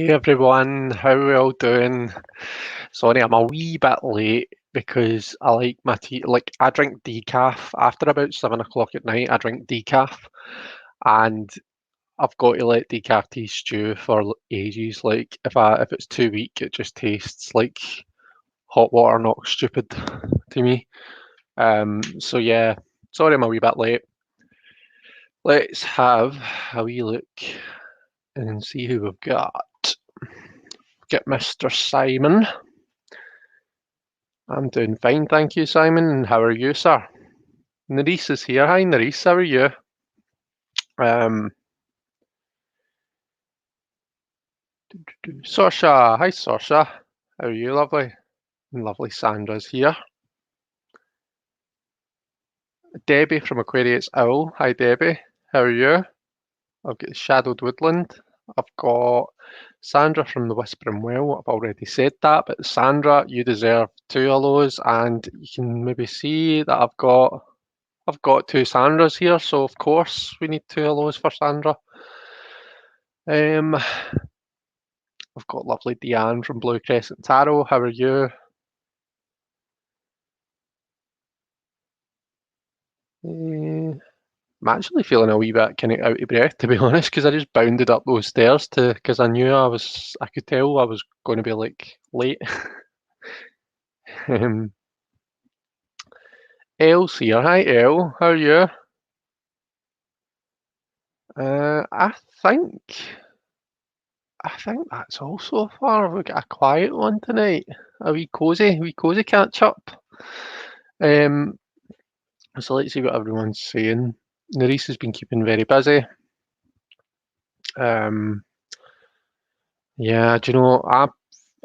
Hey everyone, how are we all doing? Sorry, I'm a wee bit late because I like my tea. Like I drink decaf after about 7 o'clock at night. I drink decaf, and I've got to let decaf tea stew for ages. Like if it's too weak, it just tastes like hot water, not stupid to me. So yeah, sorry I'm a wee bit late. Let's have a wee look and see who we've got. Get Mr. Simon. I'm doing fine, thank you, Simon. And how are you, sir? Nerisse is here. Hi, Nerisse. How are you? Um, Sorsha. Hi, Sorsha. How are you, lovely? And lovely Sandra's here. Debbie from Aquarius Owl. Hi, Debbie. How are you? I've got Shadowed Woodland. I've got Sandra from the Whispering Well. I've already said that, but Sandra, you deserve 2 hellos, and you can maybe see that I've got 2 Sandras here, so of course we need 2 hellos for Sandra. I've got lovely Deanne from Blue Crescent Tarot. How are you? I'm actually feeling a wee bit kind of out of breath, to be honest, because I just bounded up those stairs because I knew I could tell I was going to be like late. um, Elle's here. Hi, Elle. How are you? I think that's all so far. We've got a quiet one tonight. A wee cozy catch up. Um, so let's see what everyone's saying. Nerisse has been keeping very busy. Um, yeah, do you know,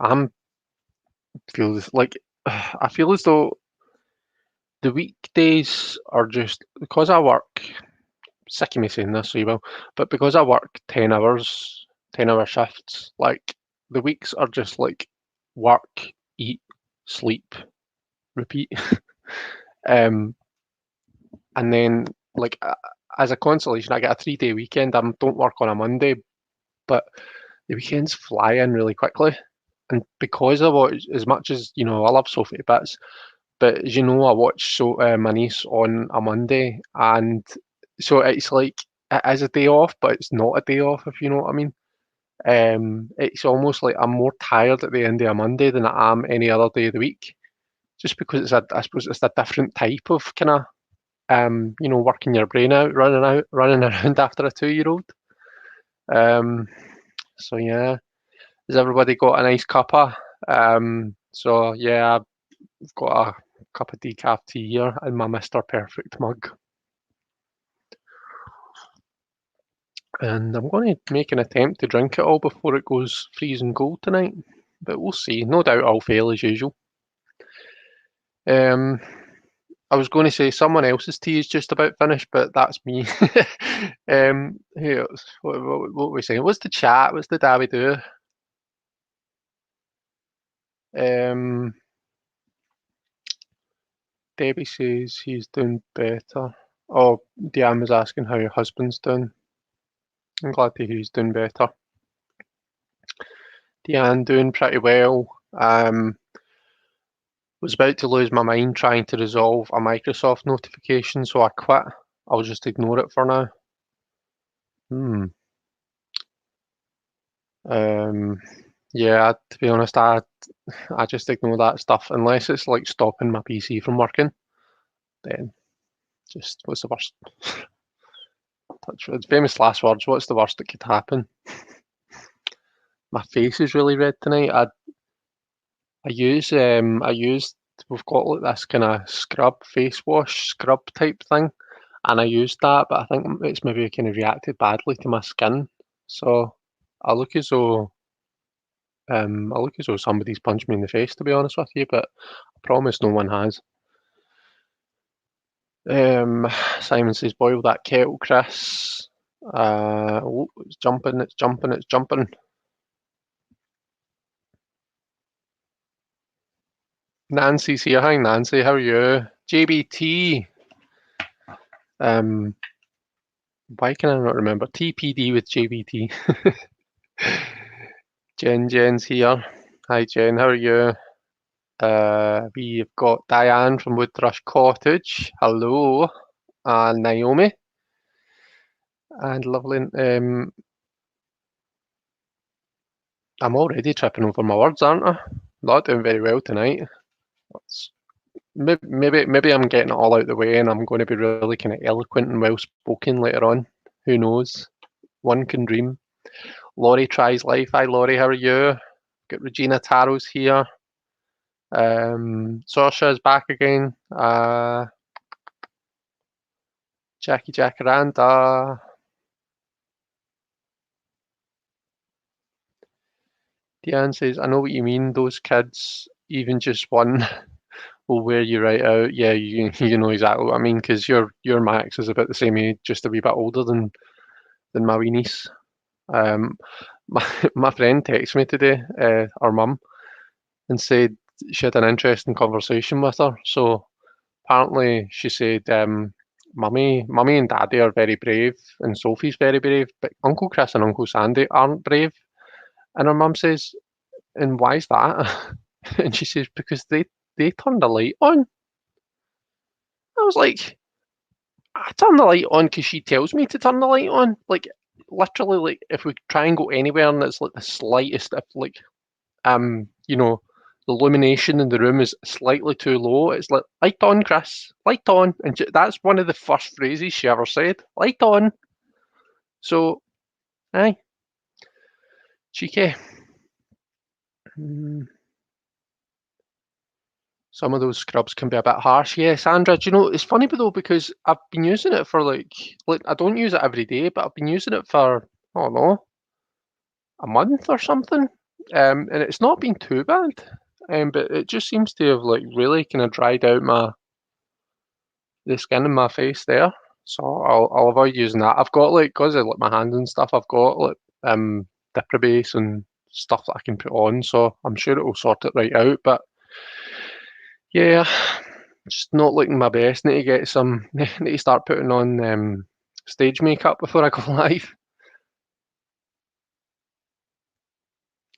I'm like I feel as though the weekdays are just because I work. Sick of me saying this, so you will, but because I work 10 hours, 10 hour shifts, like the weeks are just like work, eat, sleep, repeat. um, and then like as a consolation, I get a 3 day weekend. I don't work on a Monday, but the weekends fly in really quickly. And because I watch, as much as I love Sophie Bits, but as you know, I watch my niece on a Monday, and so it's like it is a day off, but it's not a day off, if you know what I mean. It's almost like I'm more tired at the end of a Monday than I am any other day of the week, just because I suppose it's a different type of kind of working your brain out, running around after a 2-year-old. Um, so yeah, has everybody got a nice cuppa? So yeah, I've got a cup of decaf tea here in my Mr. Perfect mug. And I'm going to make an attempt to drink it all before it goes freezing cold tonight. But we'll see. No doubt I'll fail as usual. I was going to say someone else's tea is just about finished, but that's me. Who else? What were we saying? What's the chat? What's the Dabby do? Debbie says he's doing better. Oh, Diane was asking how your husband's doing. I'm glad to hear he's doing better. Diane doing pretty well. Was about to lose my mind trying to resolve a Microsoft notification, so I quit. I'll just ignore it for now. Yeah, to be honest, I just ignore that stuff unless it's like stopping my PC from working. Then just what's the worst? Touch wood. Famous last words. What's the worst that could happen? My face is really red tonight. I used we've got like this kind of scrub face wash scrub type thing, and I used that, but I think it's maybe kind of reacted badly to my skin. So I look as though somebody's punched me in the face, to be honest with you, but I promise no one has. Simon says, boil that kettle, Chris. It's jumping, it's jumping, it's jumping. Nancy's here. Hi, Nancy. How are you? JBT. Why can I not remember? TPD with JBT. Jen's here. Hi Jen, how are you? We've got Diane from Woodrush Cottage. Hello. And Naomi. And lovely. I'm already tripping over my words, aren't I? Not doing very well tonight. Maybe I'm getting it all out the way and I'm going to be really kind of eloquent and well spoken later on. Who knows? One can dream. Laurie tries life. Hi Laurie, how are you? Got Regina Taro's here. Saoirse is back again. Jackie Jacaranda. Deanne says, I know what you mean. Those kids, even just one, will wear you right out. Yeah, you know exactly what I mean because your Max is about the same age, just a wee bit older than my wee niece. My my friend texted me today, our mum, and said she had an interesting conversation with her. So apparently she said, mummy and daddy are very brave and Sophie's very brave, but Uncle Chris and Uncle Sandy aren't brave. And her mum says, and why is that? And she says, because they turned the light on. I was like, I turn the light on because she tells me to turn the light on. Like literally, like if we try and go anywhere and it's like the slightest, if like you know, the illumination in the room is slightly too low, it's like light on, Chris, light on, and that's one of the first phrases she ever said, light on. So, aye, cheeky. Some of those scrubs can be a bit harsh. Yeah, Sandra, do you know, it's funny though because I've been using it for like I don't use it every day, but I've been using it for, I don't know, a month or something. And it's not been too bad. But it just seems to have like really kind of dried out the skin in my face there. So I'll avoid using that. I've got like, because of like my hands and stuff, I've got like Diprobase and stuff that I can put on, so I'm sure it will sort it right out. But yeah, just not looking my best. Need to get some. Need to start putting on stage makeup before I go live.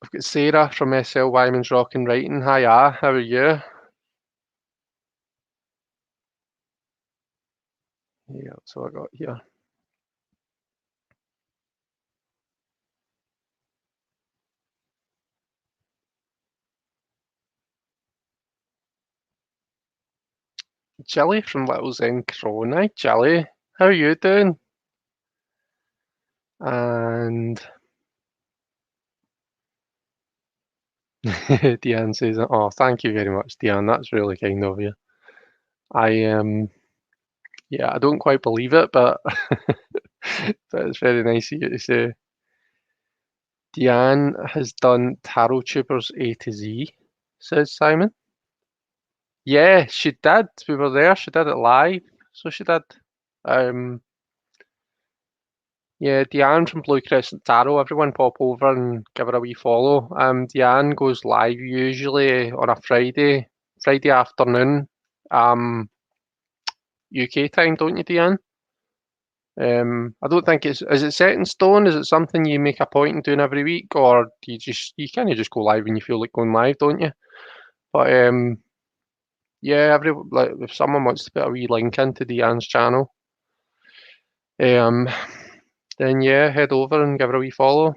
I've got Sarah from SL Wyman's Rock and Writing. Hiya, how are you? Yeah, so I got here. Jilly from Little Zen Crone. Hi, Jilly. How are you doing? And Deanne says, "Oh, thank you very much, Deanne. That's really kind of you." I yeah, I don't quite believe it, but but it's very nice of you to say. Deanne has done Tarot Tubers A to Z, says Simon. Yeah, she did. We were there. She did it live, so she did. Um, yeah, Deanne from Blue Crescent Tarot. Everyone pop over and give her a wee follow. Deanne goes live usually on a Friday afternoon, UK time, don't you, Deanne? I don't think is it set in stone? Is it something you make a point in doing every week, or do you kind of just go live when you feel like going live, don't you? But yeah, like if someone wants to put a wee link into Deanne's channel, um, then yeah, head over and give her a wee follow.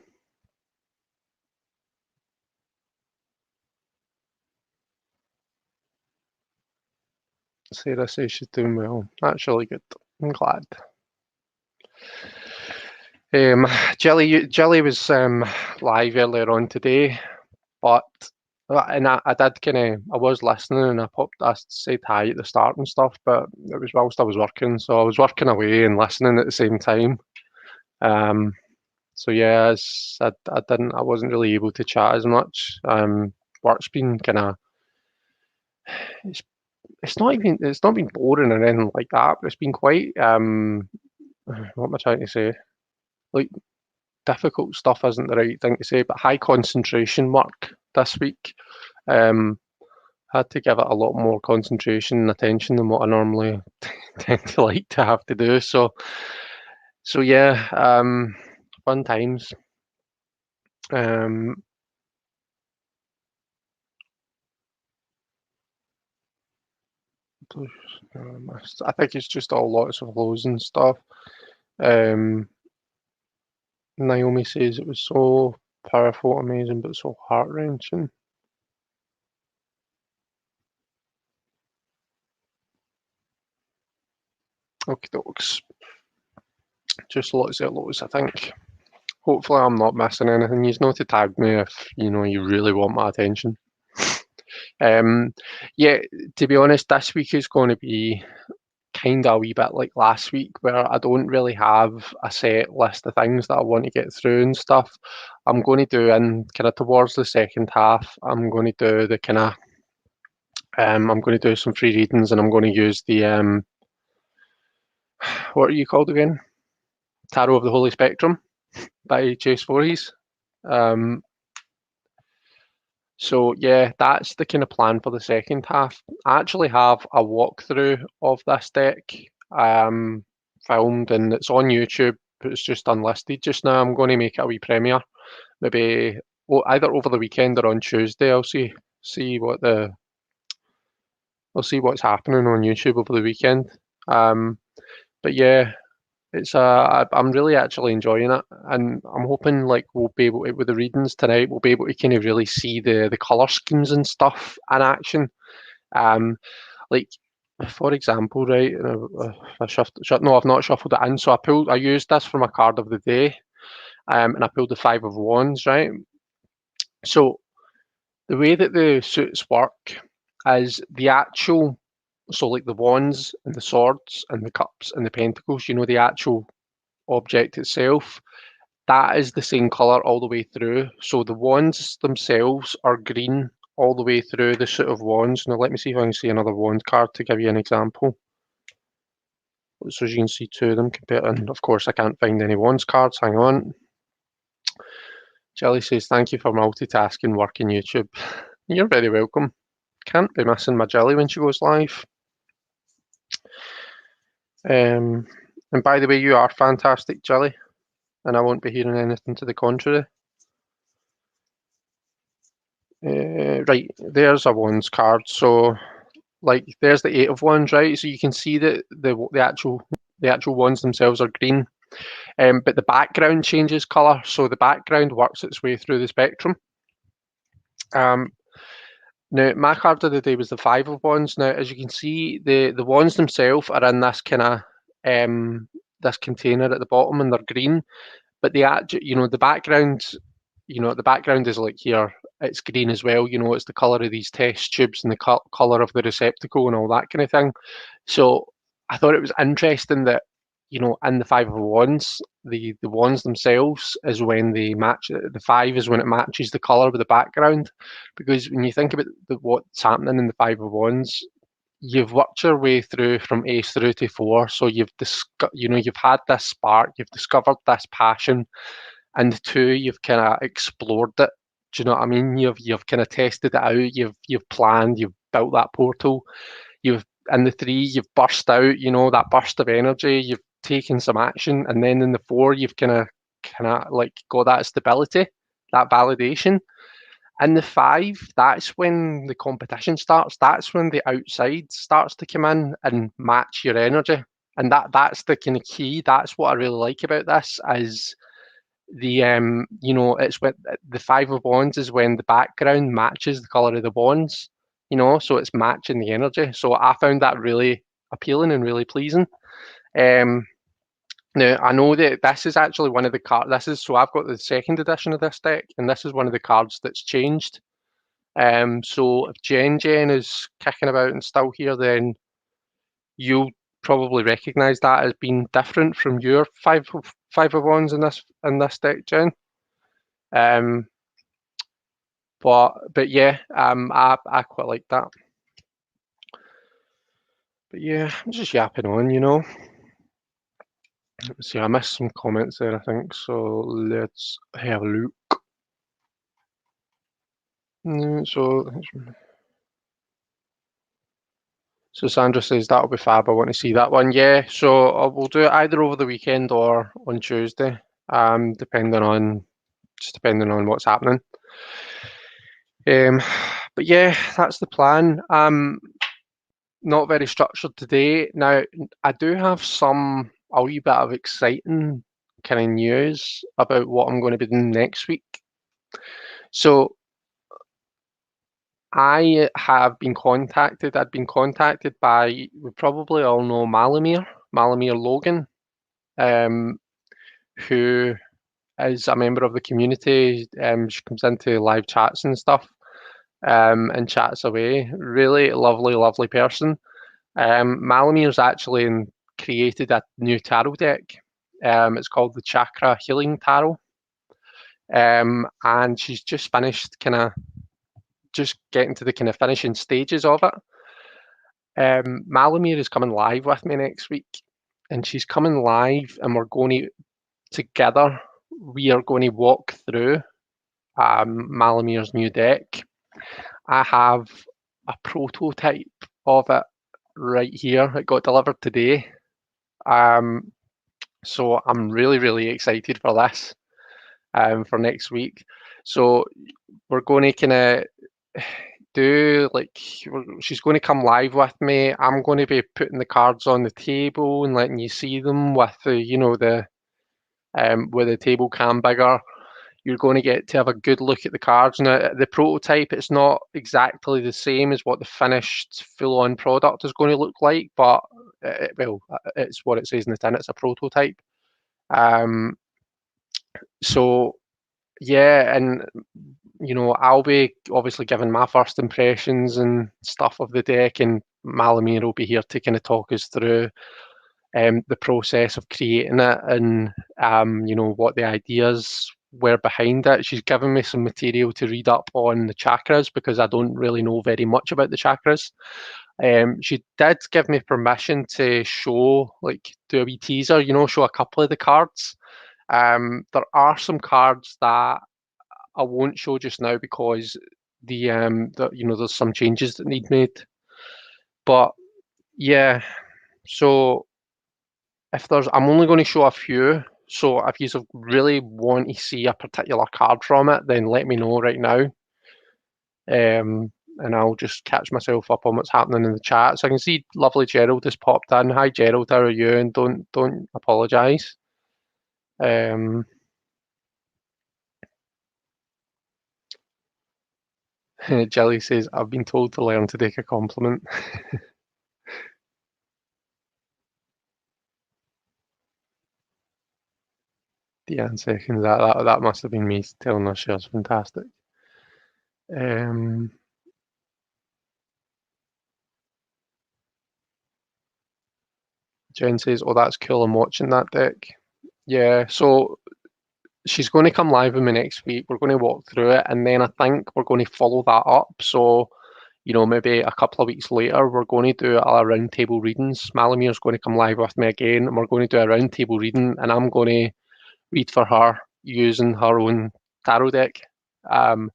Sarah says she's doing well. That's really good. I'm glad. Um, Jelly was live earlier on today, but and I did I was listening and I said hi at the start and stuff, but it was whilst I was working, so I was working away and listening at the same time. So yeah, I wasn't really able to chat as much. Work's been kind of it's it's not been boring or anything like that, but it's been quite what am I trying to say? Like difficult stuff isn't the right thing to say, but high concentration work this week. Um, had to give it a lot more concentration and attention than what I normally tend to like to have to do. So yeah, fun times. Um, I think it's just all lots of lows and stuff. Um, Naomi says it was so powerful, amazing, but so heart-wrenching. Okie dokes. Just lots of lows, I think. Hopefully I'm not missing anything. You know to tag me if you really want my attention. Yeah, to be honest, this week is going to be kind of a wee bit like last week, where I don't really have a set list of things that I want to get through and stuff. I'm going to do in kind of towards the second half. I'm going to do the kind of I'm going to do some free readings, and I'm going to use the what are you called again? Tarot of the Holy Spectrum by Chase Voorhees. So yeah, that's the kind of plan for the second half. I actually have a walkthrough of this deck filmed, and it's on YouTube, but it's just unlisted just now. I'm going to make it a wee premiere, maybe either over the weekend or on Tuesday. I'll see what's happening on YouTube over the weekend. But yeah, I'm really actually enjoying it, and I'm hoping like we'll be able to, with the readings tonight, we'll be able to kind of really see the color schemes and stuff in action. Like for example, right, no, I've not shuffled it in, so I used this for my card of the day, and I pulled the Five of Wands, right. So the way that the suits work is so like the wands and the swords and the cups and the pentacles, the actual object itself, that is the same colour all the way through. So the wands themselves are green all the way through the suit of wands. Now let me see if I can see another wand card to give you an example. So as you can see two of them compared, and of course I can't find any wands cards, hang on. Jelly says, thank you for multitasking working YouTube. You're very welcome. Can't be missing my Jelly when she goes live. And by the way, you are fantastic, Jelly, and I won't be hearing anything to the contrary. Right, there's a wands card. So, like, there's the Eight of Wands, right? So you can see that the actual wands themselves are green, but the background changes colour. So the background works its way through the spectrum. Now, my card of the day was the Five of Wands. Now, as you can see, the wands themselves are in this kind of this container at the bottom, and they're green. But the background, the background is like here. It's green as well. It's the color of these test tubes and the color of the receptacle and all that kind of thing. So I thought it was interesting that in the Five of Wands, the wands themselves is when they match. The five is when it matches the color of the background, because when you think about what's happening in the Five of Wands, you've worked your way through from ace through to four. So you've had this spark, you've discovered this passion, and two, you've kind of explored it. Do you know what I mean? You've kind of tested it out. You've planned. You've built that portal. In the three, you've burst out. That burst of energy. You've taken some action, and then in the four, you've kind of like got that stability, that validation. In the five, that's when the competition starts. That's when the outside starts to come in and match your energy, and that's the kind of key. That's what I really like about this is it's when the Five of Wands is when the background matches the color of the wands. So it's matching the energy. So I found that really appealing and really pleasing. Now I know that this is actually one of the cards. So I've got the second edition of this deck, and this is one of the cards that's changed. So if Jen is kicking about and still here, then you'll probably recognise that as being different from your Five of Wands in this deck, Jen. But yeah, I quite like that. But yeah, I'm just yapping on. Let's see, I missed some comments there, I think. So let's have a look. So Sandra says that'll be fab. I want to see that one. Yeah, so we'll do it either over the weekend or on Tuesday, depending on what's happening. But yeah, that's the plan. not very structured today. Now, I do have a wee bit of exciting kind of news about what I'm going to be doing next week. So I'd been contacted by, we probably all know Malamir Logan, um, who is a member of the community. She comes into live chats and stuff, and chats away. Really lovely, lovely person. Malamir's actually created a new tarot deck. It's called the Chakra Healing Tarot. And she's just finished just getting to the kind of finishing stages of it. Malamir is coming live with me next week, and she's coming live, and together, we are going to walk through Malamir's new deck. I have a prototype of it right here. It got delivered today. So I'm really, really excited for this, for next week. So we're going to kind of she's going to come live with me. I'm going to be putting the cards on the table and letting you see them with with the table cam bigger. You're going to get to have a good look at the cards. Now, the prototype, it's not exactly the same as what the finished full-on product is going to look like, but it's what it says in the tin. It's a prototype. So yeah, and I'll be obviously giving my first impressions and stuff of the deck, and Malamir will be here to kind of talk us through the process of creating it, and what the ideas were behind it. She's given me some material to read up on the chakras because I don't really know very much about the chakras. She did give me permission to do a wee teaser, show a couple of the cards. There are some cards that I won't show just now because there's some changes that need made. But yeah, so I'm only going to show a few. So if you really want to see a particular card from it, then let me know right now. And I'll just catch myself up on what's happening in the chat. So I can see lovely Gerald has popped in. Hi Gerald, how are you? And don't apologise. Jelly says, I've been told to learn to take a compliment. Deanne seconds that must have been me telling her she was fantastic. Jen says, oh, that's cool, I'm watching that deck. Yeah, so she's going to come live with me next week. We're going to walk through it, and then I think we're going to follow that up. So, maybe a couple of weeks later, we're going to do a round table readings. Malamir's going to come live with me again, and we're going to do a round table reading, and I'm going to read for her using her own tarot deck. So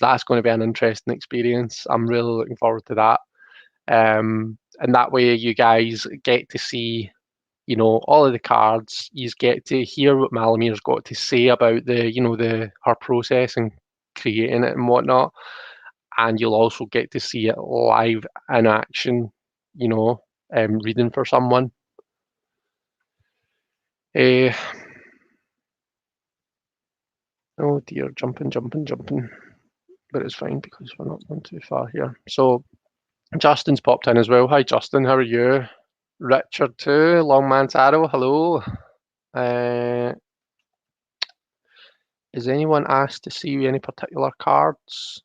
that's going to be an interesting experience. I'm really looking forward to that. And that way you guys get to see, all of the cards. You get to hear what Malamir's got to say about her process and creating it and whatnot. And you'll also get to see it live in action, reading for someone. Oh dear, jumping. But it's fine because we're not going too far here. So Justin's popped in as well. Hi Justin, how are you? Richard too, Longman's Arrow, hello. Is anyone asked to see any particular cards?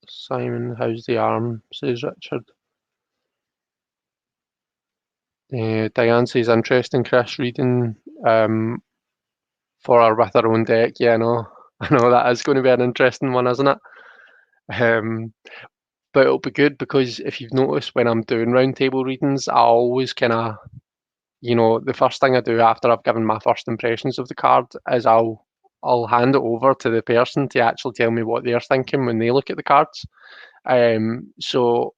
Simon, how's the arm? Says Richard. Diane says, interesting, Chris, reading for her with her own deck. Yeah, I know that is going to be an interesting one, isn't it? But it'll be good because if you've noticed when I'm doing roundtable readings, I always kind of, the first thing I do after I've given my first impressions of the card is I'll hand it over to the person to actually tell me what they're thinking when they look at the cards. So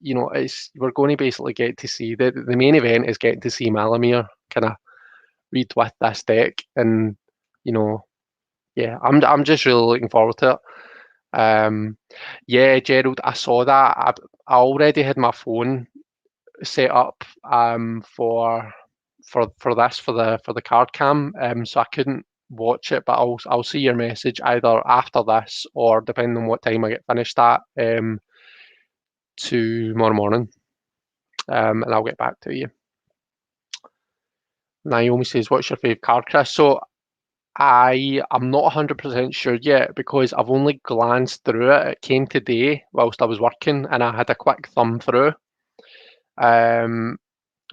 we're going to basically get to see the main event is getting to see Malamir kind of read with this deck, and yeah, I'm just really looking forward to it. Yeah, Gerald, I saw that. I already had my phone set up for the card cam, so I couldn't watch it. But I'll see your message either after this or depending on what time I get finished at tomorrow morning, and I'll get back to you. Naomi says, "What's your favourite card, Chris?" So I'm not 100% sure yet because I've only glanced through it. It came today whilst I was working, and I had a quick thumb through.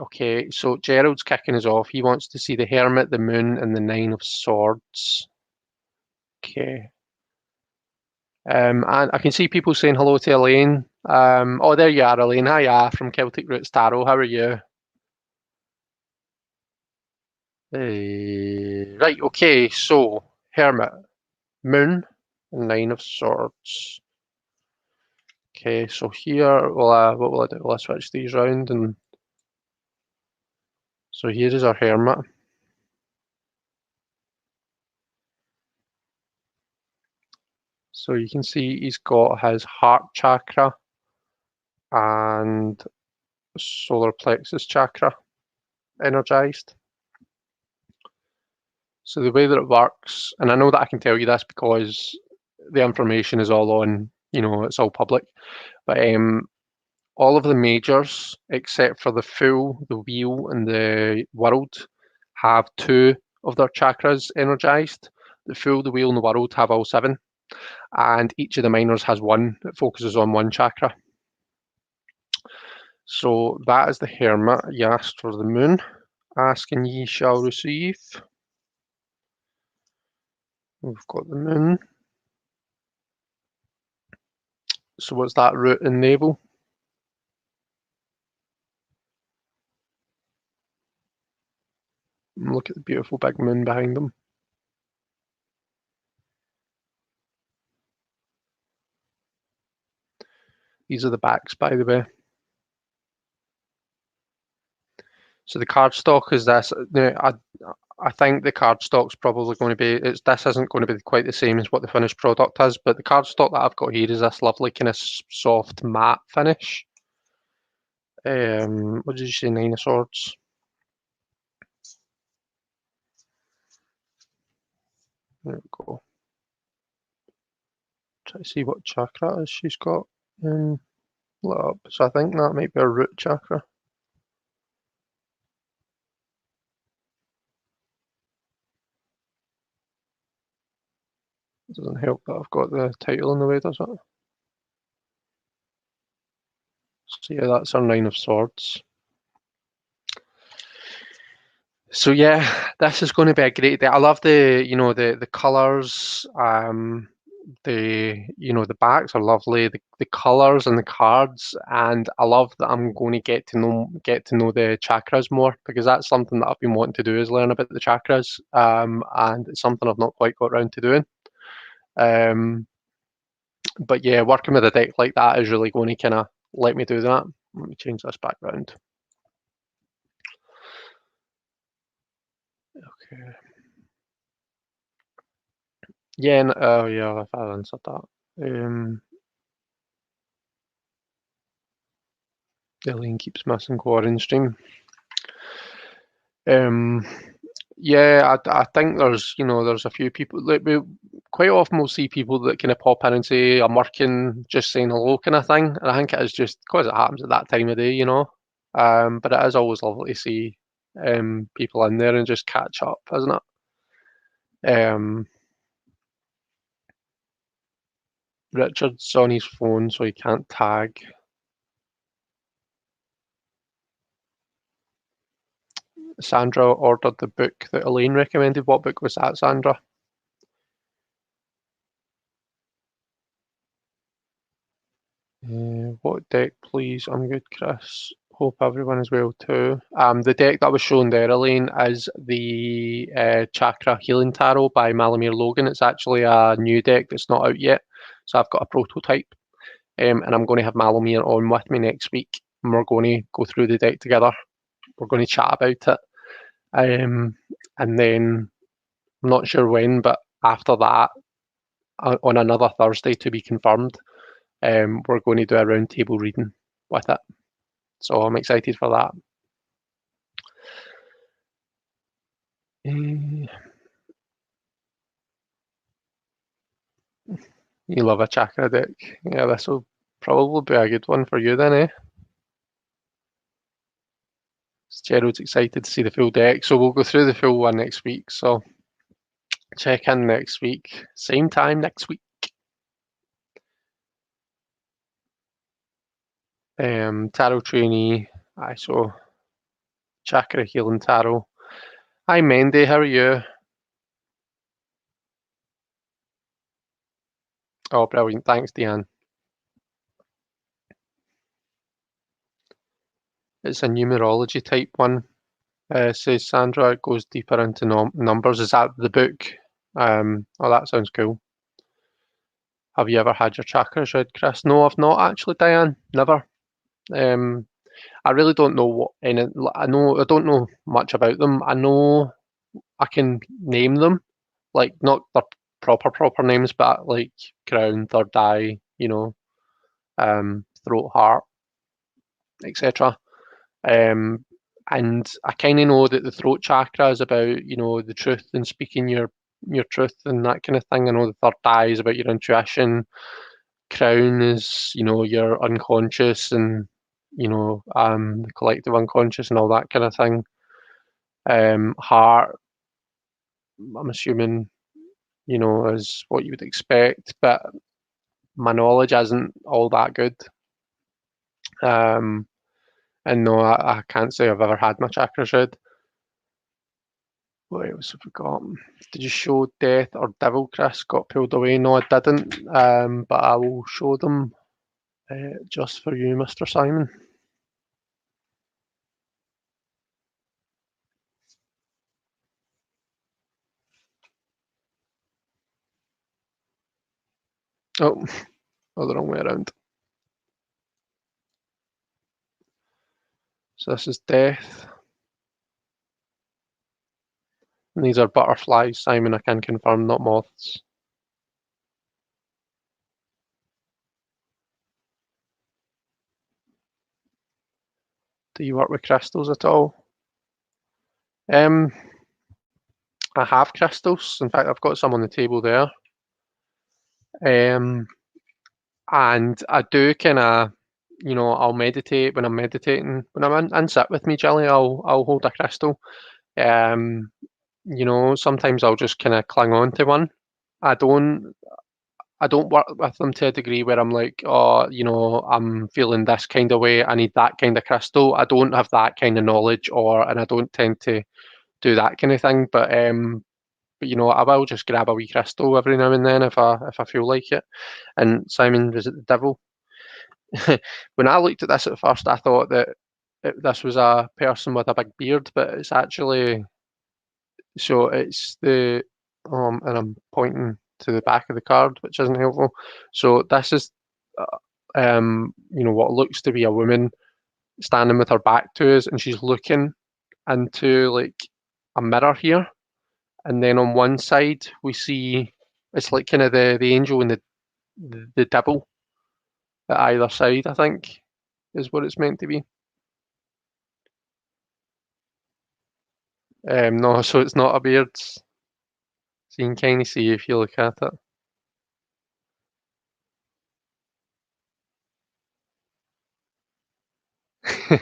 Okay, so Gerald's kicking us off. He wants to see the Hermit, the Moon, and the Nine of Swords. Okay. And I can see people saying hello to Elaine. Oh, there you are, Elaine. Hiya, from Celtic Roots Tarot. How are you? Right, okay, so Hermit, Moon, and Nine of Swords. Okay, so here, what will I do? Will I switch these round? And so here is our Hermit. So you can see he's got his heart chakra and solar plexus chakra energized. So the way that it works, and I know that I can tell you this because the information is all on, it's all public, but all of the majors, except for the Fool, the Wheel, and the World, have two of their chakras energized. The Fool, the Wheel, and the World have all seven, and each of the minors has one that focuses on one chakra. So that is the Hermit. You asked for the Moon. Ask and ye shall receive. We've got the Moon. So what's that? Root and navel. Look at the beautiful big moon behind them. These are the backs, by the way. So the cardstock is this. I think the cardstock's probably going to be. This isn't going to be quite the same as what the finished product is, but the cardstock that I've got here is this lovely kind of soft matte finish. What did you say? Nine of Swords. There we go. Try to see what chakra it is she's got. Up. So I think that might be a root chakra. It doesn't help that I've got the title in the way, does it? So yeah, that's our Nine of Swords. So yeah, this is going to be a great day. I love the colours. The backs are lovely. The colours and the cards, and I love that I'm going to get to know the chakras more because that's something that I've been wanting to do is learn about the chakras. And it's something I've not quite got around to doing. But yeah, working with a deck like that is really going to kind of let me do that. Let me change this background. Okay. Yeah, oh yeah, I've answered that. Elaine keeps missing Quarren stream. Yeah, I think there's a few people like we quite often we'll see people that kind of pop in and say I'm working, just saying hello kind of thing, and I think it is just because it happens at that time of day, But it is always lovely to see people in there and just catch up, isn't it? Richard's on his phone, so he can't tag. Sandra ordered the book that Elaine recommended. What book was that, Sandra? What deck, please? I'm good, Chris. Hope everyone is well too. The deck that was shown there, Elaine, is the Chakra Healing Tarot by Malamir Logan. It's actually a new deck that's not out yet, so I've got a prototype, and I'm going to have Malamir on with me next week, and we're going to go through the deck together. We're going to chat about it, and then I'm not sure when, but after that, on another Thursday to be confirmed. We're going to do a round table reading with it. So I'm excited for that. You love a chakra deck. Yeah, this will probably be a good one for you then, eh? Gerald's excited to see the full deck, so we'll go through the full one next week. So check in next week, same time next week. Tarot trainee, so chakra healing tarot. Hi Mendy, how are you? Oh, brilliant, thanks Deanne. It's a numerology type one, says Sandra. It goes deeper into numbers. Is that the book? Oh, that sounds cool. Have you ever had your chakras read, Chris? No, I've not actually, Diane. Never. I really don't know what any. I don't know much about them. I know I can name them, like not their proper names, but like crown, third eye, throat, heart, etc. And I kind of know that the throat chakra is about, the truth and speaking your truth and that kind of thing. I know the third eye is about your intuition. Crown is, your unconscious and, the collective unconscious and all that kind of thing. Heart, I'm assuming, is what you would expect, but my knowledge isn't all that good. And no, I can't say I've ever had my chakras read. What else have we got? Did you show Death or Devil, Chris? Got pulled away? No, I didn't. But I will show them just for you, Mr. Simon. Oh, the wrong way around. So this is Death. And these are butterflies, Simon, I can confirm, not moths. Do you work with crystals at all? I have crystals. In fact, I've got some on the table there. And I do kind of, I'll meditate when I'm meditating. When I'm in sit with me, Jilly, I'll hold a crystal. Sometimes I'll just kind of cling on to one. I don't I don't work with them to a degree where I'm like, oh, I'm feeling this kind of way. I need that kind of crystal. I don't have that kind of knowledge, and I don't tend to do that kind of thing. But I will just grab a wee crystal every now and then if I feel like it. And Simon, was it the devil? When I looked at this at first, I thought that this was a person with a big beard, but it's actually so it's the and I'm pointing to the back of the card, which isn't helpful. So this is what looks to be a woman standing with her back to us, and she's looking into like a mirror here. And then on one side we see it's like kind of the angel and the devil at either side, I think, is what it's meant to be. No, so it's not a beard. So you can kind of see if you look at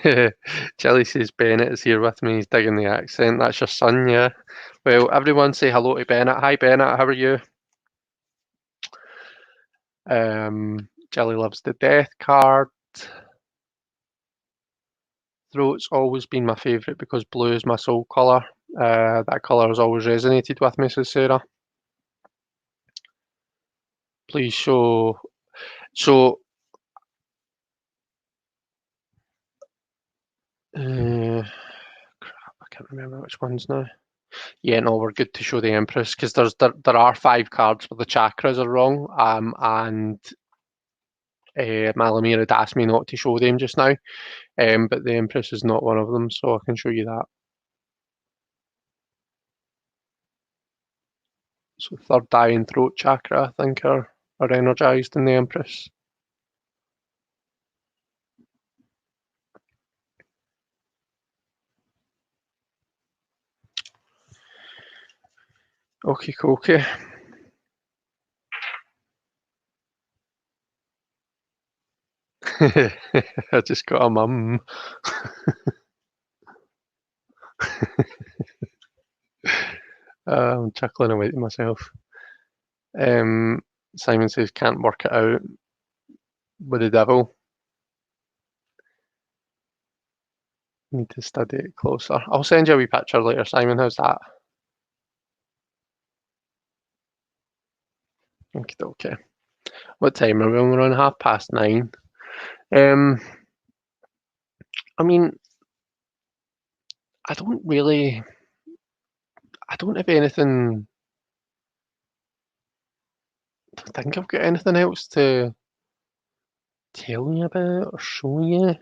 it. Jelly says Bennett is here with me. He's digging the accent. That's your son, yeah. Well, everyone say hello to Bennett. Hi, Bennett. How are you? Jelly loves the death card. Throat's always been my favourite because blue is my soul colour. That colour has always resonated with me, says Sarah. Please show. So, crap, I can't remember which ones now. Yeah, no, we're good to show the Empress because there are 5 cards where the chakras are wrong, and Malamir had asked me not to show them just now, but the Empress is not one of them, so I can show you that. So third eye and throat chakra, I think, are energized in the Empress. Okay, okay. I just got a mum. I'm chuckling away to myself. Simon says can't work it out with the devil. Need to study it closer. I'll send you a wee picture later, Simon. How's that? Okay. What time are we on? We're on 9:30. Um, I mean, I don't really. I don't have anything. I don't think I've got anything else to tell you about or show you.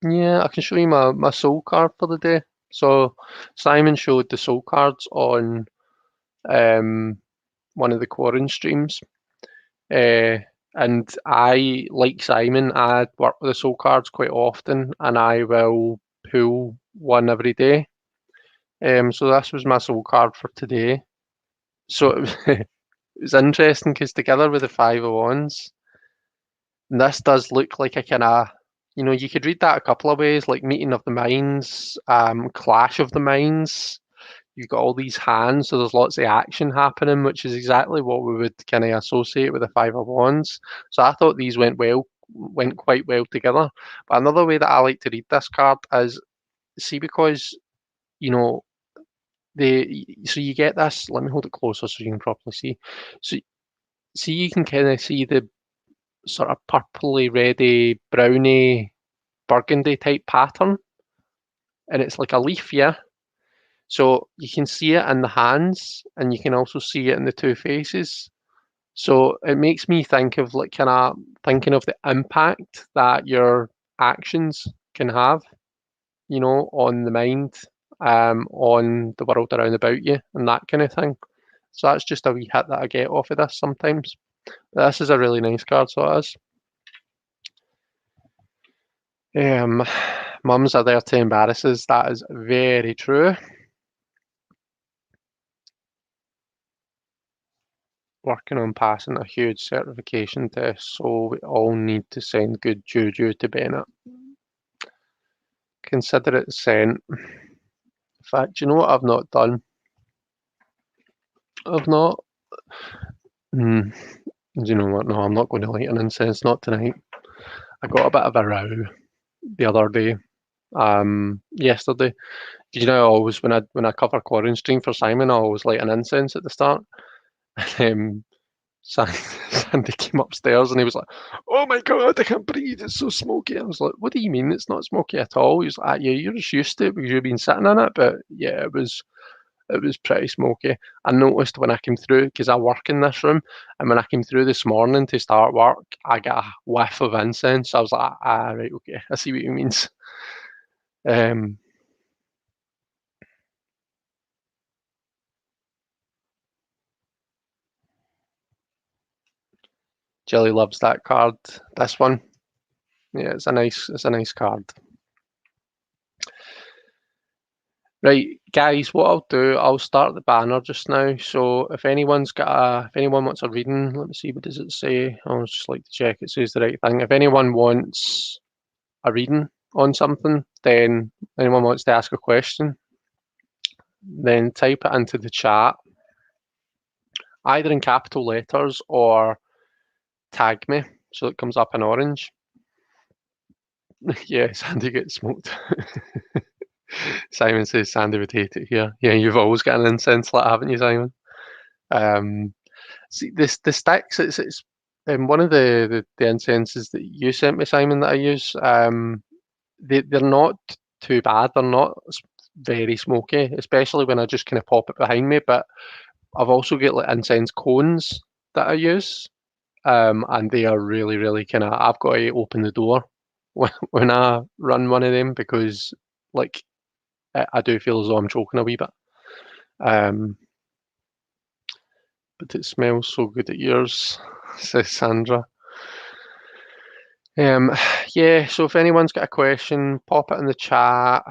Yeah, I can show you my soul card for the day. So Simon showed the soul cards on one of the Quarren streams. Uh, and I, like Simon, I work with the soul cards quite often, and I will pull one every day. So this was my soul card for today. So it was interesting because together with the Five of Wands, this does look like a kind of, you could read that a couple of ways, like meeting of the minds, clash of the minds. You've got all these hands, so there's lots of action happening, which is exactly what we would kind of associate with the Five of Wands. So I thought these went quite well together. But another way that I like to read this card is, see, because you know so you get this. Let me hold it closer so you can properly see. So see, you can kind of see the sort of purpley, reddy, browny, burgundy type pattern, and it's like a leaf, yeah. So you can see it in the hands, and you can also see it in the two faces. So it makes me think of like kind of thinking of the impact that your actions can have, on the mind, on the world around about you, and that kind of thing. So that's just a wee hit that I get off of this sometimes. This is a really nice card, so it is. Mums are there to embarrass us. That is very true. Working on passing a huge certification test, so we all need to send good juju to Bennett. Consider it sent. In fact, you know what I've not done? I've not. Do you know what? No, I'm not going to light an incense. Not tonight. I got a bit of a row the other day. Yesterday. You know, I always when I cover Quarren Stream for Simon, I always light an incense at the start. Um, Sandy came upstairs and he was like, "Oh my God, I can't breathe. It's so smoky." I was like, "What do you mean it's not smoky at all?" He was like, "Yeah, you're just used to it because you've been sitting in it." But yeah, it was pretty smoky. I noticed when I came through, because I work in this room, and when I came through this morning to start work, I got a whiff of incense. I was like, "Ah, right, okay, I see what you means." Um, Jelly loves that card. This one, yeah, it's a nice card. Right, guys, what I'll do, I'll start the banner just now. So if anyone wants a reading, let me see, what does it say? I'll just like to check it says the right thing. If anyone wants a reading on something, then anyone wants to ask a question, then type it into the chat, either in capital letters or tag me, so it comes up in orange. Yeah, Sandy gets smoked. Simon says Sandy would hate it here. Yeah, you've always got an incense like, haven't you, Simon? Um, See, the sticks, it's one of the incenses that you sent me, Simon, that I use. They're not too bad. They're not very smoky, especially when I just kind of pop it behind me. But I've also got like incense cones that I use, and they are really, really kind of. I've got to open the door when I run one of them because, like, I do feel as though I'm choking a wee bit. Um, but it smells so good at yours, says Sandra. Um, yeah, so if anyone's got a question, pop it in the chat,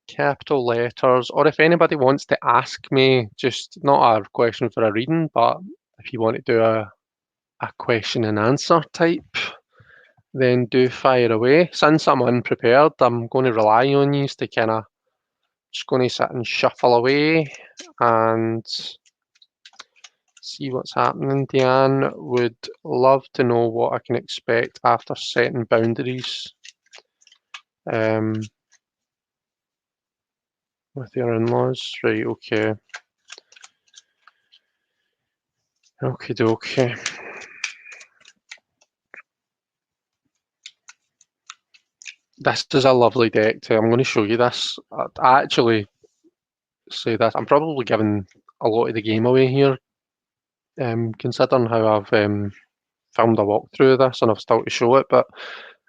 capital letters, or if anybody wants to ask me, just not a question for a reading, but if you want to do a question and answer type, then do fire away. Since I'm unprepared, I'm going to rely on you to kind of just going to sit and shuffle away and see what's happening. Deanne would love to know what I can expect after setting boundaries with your in-laws. Right, okay. Okie dokie. This is a lovely deck too. I'm going to show you this. I actually say this. I'm probably giving a lot of the game away here, considering how I've filmed a walkthrough of this and I've still to show it. But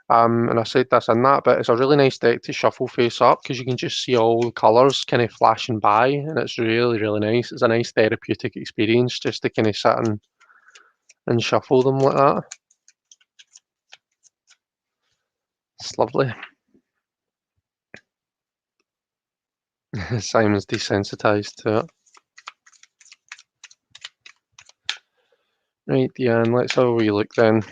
and I said this in that, but it's a really nice deck to shuffle face up because you can just see all the colours kind of flashing by, and it's really, really nice. It's a nice therapeutic experience just to kind of sit and shuffle them like that. It's lovely. Simon's desensitized to it. Right, Deanne, let's have a wee look then.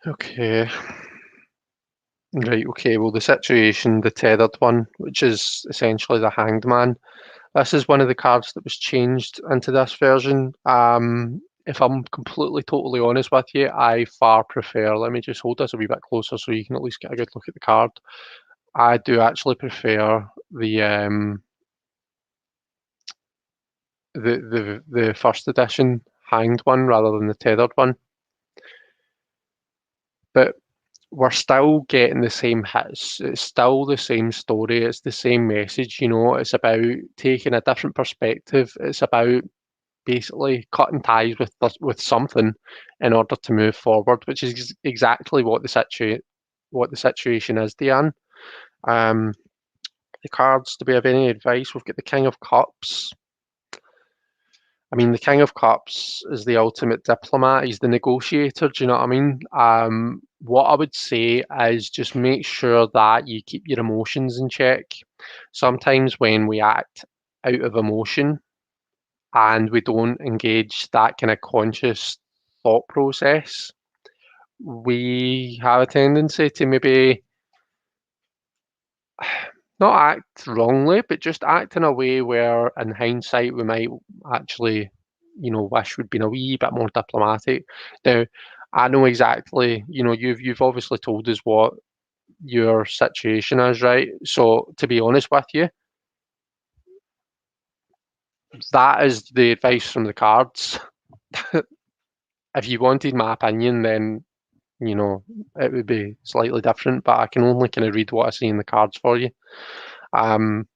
Okay. Right, okay, well the situation, the tethered one, which is essentially the Hanged Man. This is one of the cards that was changed into this version. If I'm completely totally honest with you, I far prefer, let me just hold this a wee bit closer so you can at least get a good look at the card. I do actually prefer the first edition Hanged one rather than the tethered one. But we're still getting the same hits. It's still the same story. It's the same message. It's about taking a different perspective. It's about basically cutting ties with something in order to move forward, which is exactly what the situation is, Diane. The cards, to be of any advice, we've got the King of Cups. I mean, the King of Cups is the ultimate diplomat. He's the negotiator. Do you know what I mean? What I would say is just make sure that you keep your emotions in check. Sometimes when we act out of emotion and we don't engage that kind of conscious thought process, we have a tendency to maybe not act wrongly, but just act in a way where, in hindsight, we might actually, wish we'd been a wee bit more diplomatic. Now, I know exactly, you've obviously told us what your situation is, right? So, to be honest with you, that is the advice from the cards. If you wanted my opinion, then, it would be slightly different, but I can only kind of read what I see in the cards for you. Um,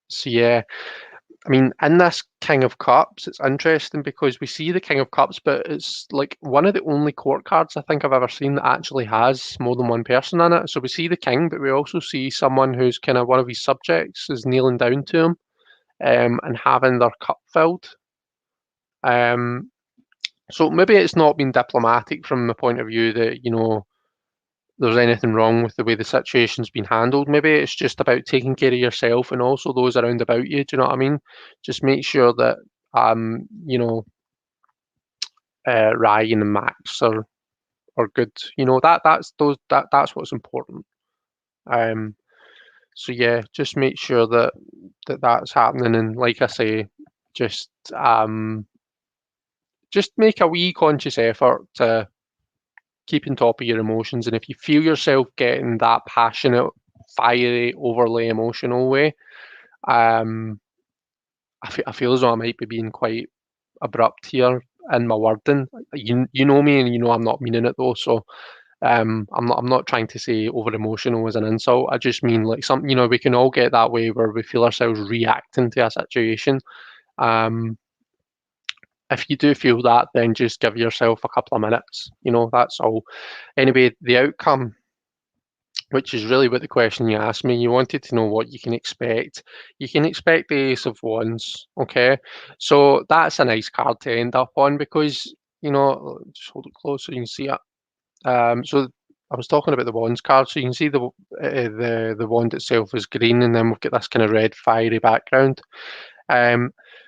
so yeah, I mean, in this King of Cups, it's interesting because we see the King of Cups, but it's like one of the only court cards I think I've ever seen that actually has more than one person in it. So we see the king, but we also see someone who's kind of one of his subjects is kneeling down to him, and having their cup filled. Um, so maybe it's not been diplomatic from the point of view that, there's anything wrong with the way the situation's been handled. Maybe it's just about taking care of yourself and also those around about you. Do you know what I mean? Just make sure that um, you know, Ryan and Max are good. That's what's important. Um, so yeah, just make sure that's happening, and like I say, just um, just make a wee conscious effort to keep on top of your emotions. And if you feel yourself getting that passionate, fiery, overly emotional way, um, I feel as though I might be being quite abrupt here in my wording. You know me, and you know I'm not meaning it though. So I'm not trying to say over emotional as an insult. I just mean like some, we can all get that way where we feel ourselves reacting to a situation. Um, if you do feel that, then just give yourself a couple of minutes. That's all. Anyway, the outcome, which is really what the question you asked me, you wanted to know what you can expect. You can expect the Ace of Wands, okay? So that's a nice card to end up on because, just hold it close so you can see it. So I was talking about the wands card, so you can see the wand itself is green, and then we've got this kind of red fiery background.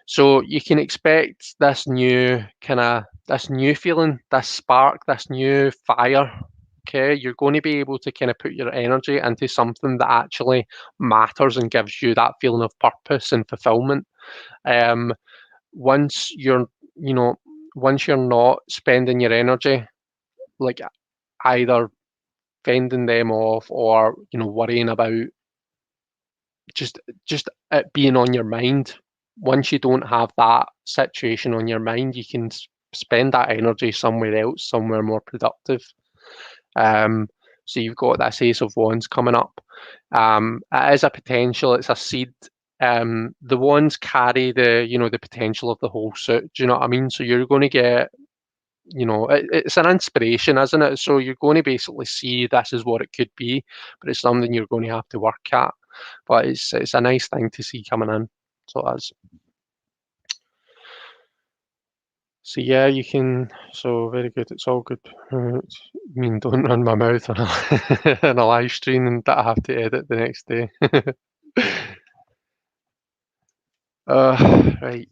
So you can expect this new feeling, this spark, this new fire. Okay, you're going to be able to kind of put your energy into something that actually matters and gives you that feeling of purpose and fulfillment. Um, once you're, you know, once you're not spending your energy like either fending them off or worrying about just it being on your mind. Once you don't have that situation on your mind, you can spend that energy somewhere else, somewhere more productive. um so you've got this Ace of Wands coming up. It is a potential, it's a seed. The wands carry the potential of the whole suit, do you know what I mean? So you're going to get, it's an inspiration, isn't it? So you're going to basically see this is what it could be, but it's something you're going to have to work at. But it's a nice thing to see coming in. So that's so yeah, you can. So very good. It's all good. I mean, don't run my mouth on a on a live stream and that I have to edit the next day. Right.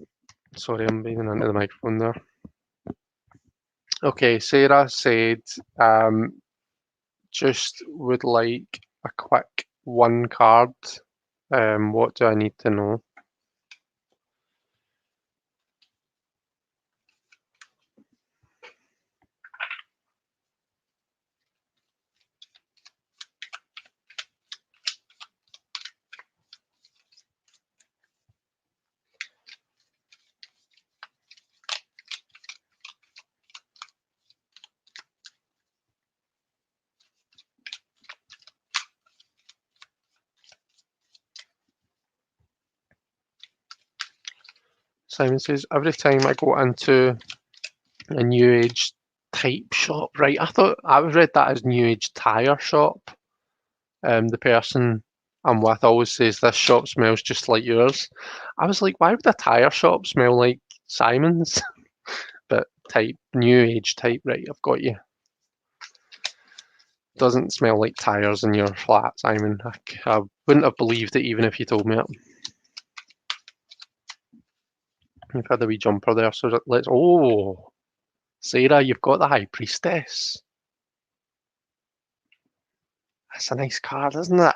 Sorry, I'm breathing into the microphone there. Okay, Sarah said, just would like a quick one card. What do I need to know? Simon says, every time I go into a new age type shop, right? I read that as new age tire shop. The person I'm with always says this shop smells just like yours. I was like, why would a tire shop smell like Simon's? But type, new age type, right? I've got you. Doesn't smell like tires in your flat, Simon. I wouldn't have believed it even if you told me it. We've had a wee jumper there, so let's. Oh, Sarah, you've got the High Priestess. That's a nice card, isn't it?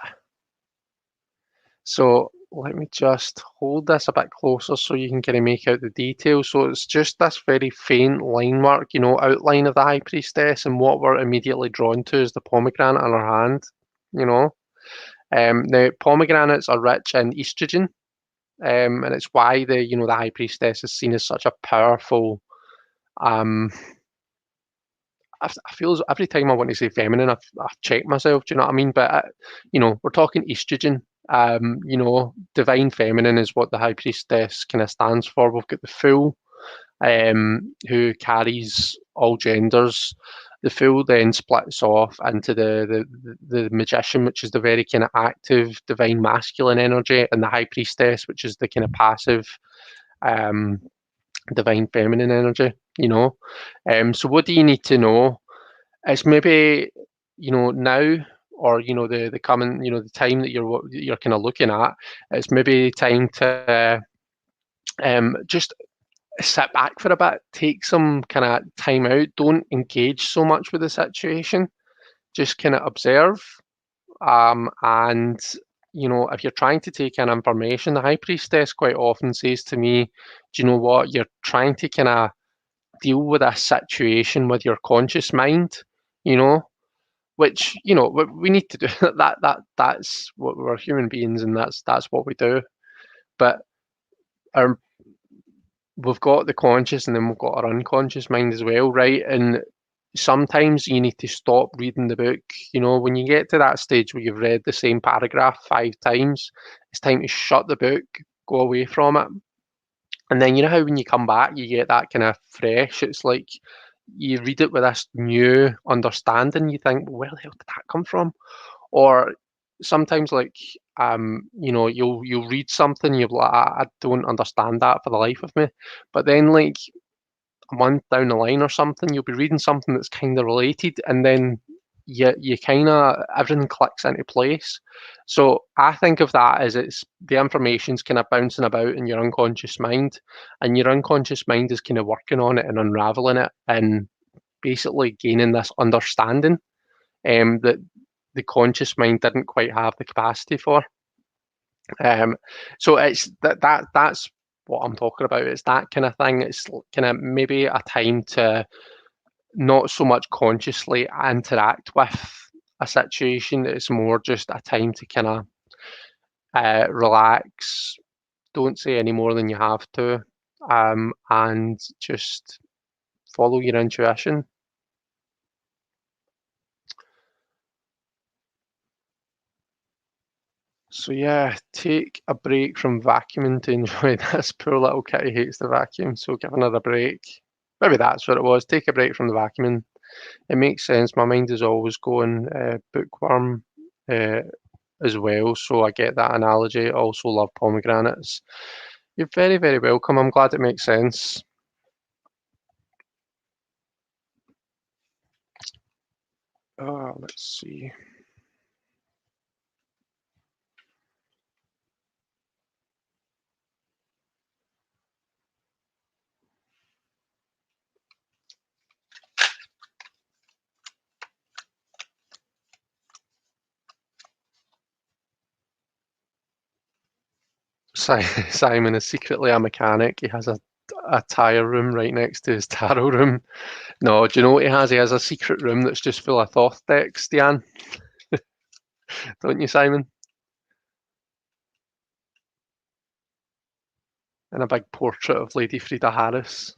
So let me just hold this a bit closer so you can kind of make out the details. So it's just this very faint line work, outline of the High Priestess, and what we're immediately drawn to is the pomegranate in her hand, you know. Now pomegranates are rich in estrogen, and it's why the High Priestess is seen as such a powerful. I feel every time I want to say feminine, I check myself. Do you know what I mean? But we're talking estrogen. Divine feminine is what the High Priestess kind of stands for. We've got the Fool, who carries all genders. The Fool then splits off into the Magician, which is the very kind of active divine masculine energy, and the High Priestess, which is the kind of passive divine feminine energy. So what do you need to know? It's maybe now, or the coming, the time that you're kind of looking at. It's maybe time to just sit back for a bit, take some kind of time out, don't engage so much with the situation, just kind of observe. And if you're trying to take in information, the High Priestess quite often says to me, do you know what, you're trying to kind of deal with a situation with your conscious mind, which we need to do. That's what we're human beings, and that's what we do. But our we've got the conscious, and then we've got our unconscious mind as well, right? And sometimes you need to stop reading the book. When you get to that stage where you've read the same paragraph 5 times, it's time to shut the book, go away from it. And then you know how when you come back, you get that kind of fresh. It's like you read it with this new understanding. You think, well, where the hell did that come from? Or sometimes, like, you'll read something, you're like, I don't understand that for the life of me. But then, like, a month down the line or something, you'll be reading something that's kind of related, and then you kind of everything clicks into place. So I think of that as it's the information's kind of bouncing about in your unconscious mind, and your unconscious mind is kind of working on it and unraveling it, and basically gaining this understanding that the conscious mind didn't quite have the capacity for. So it's that's what I'm talking about. It's that kind of thing. It's kind of maybe a time to not so much consciously interact with a situation. It's more just a time to kind of relax, don't say any more than you have to, and just follow your intuition. So yeah, take a break from vacuuming to enjoy this. Poor little kitty hates the vacuum, so give her a break. Maybe that's what it was. Take a break from the vacuuming. It makes sense. My mind is always going bookworm uh, as well, so I get that analogy. I also love pomegranates. You're very, very welcome. I'm glad it makes sense. Let's see. Simon is secretly a mechanic. He has a tire room right next to his tarot room. No, do you know what he has? He has a secret room that's just full of Thoth decks, Diane. Don't you, Simon? And a big portrait of Lady Frida Harris.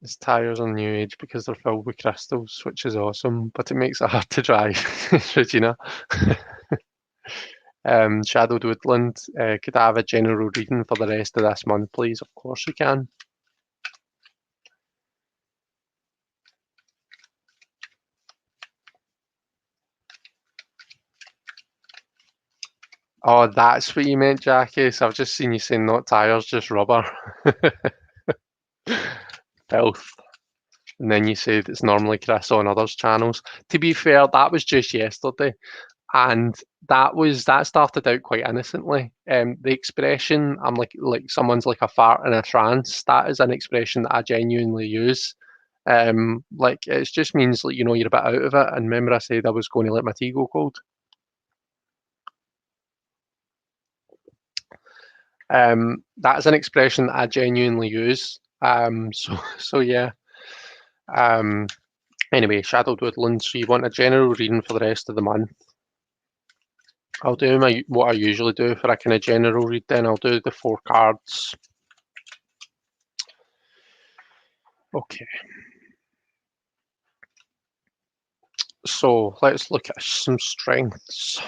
His tires are new age because they're filled with crystals, which is awesome, but it makes it hard to drive, Regina. Shadowed Woodland, could I have a general reading for the rest of this month, please? Of course you can. Oh, that's what you meant, Jackie. So I've just seen you saying not tires, just rubber. Filth. And then you said it's normally Chris on others' channels. To be fair, that was just yesterday. And that started out quite innocently. The expression "I'm like someone's like a fart in a trance," that is an expression that I genuinely use. Like it just means like you're a bit out of it. And remember, I said I was going to let my tea go cold. That's an expression that I genuinely use. So yeah. Um, anyway, Shadowed Woodlands. So you want a general reading for the rest of the month? I'll do what I usually do for a kind of general read. Then I'll do the 4 cards. Okay. So let's look at some strengths.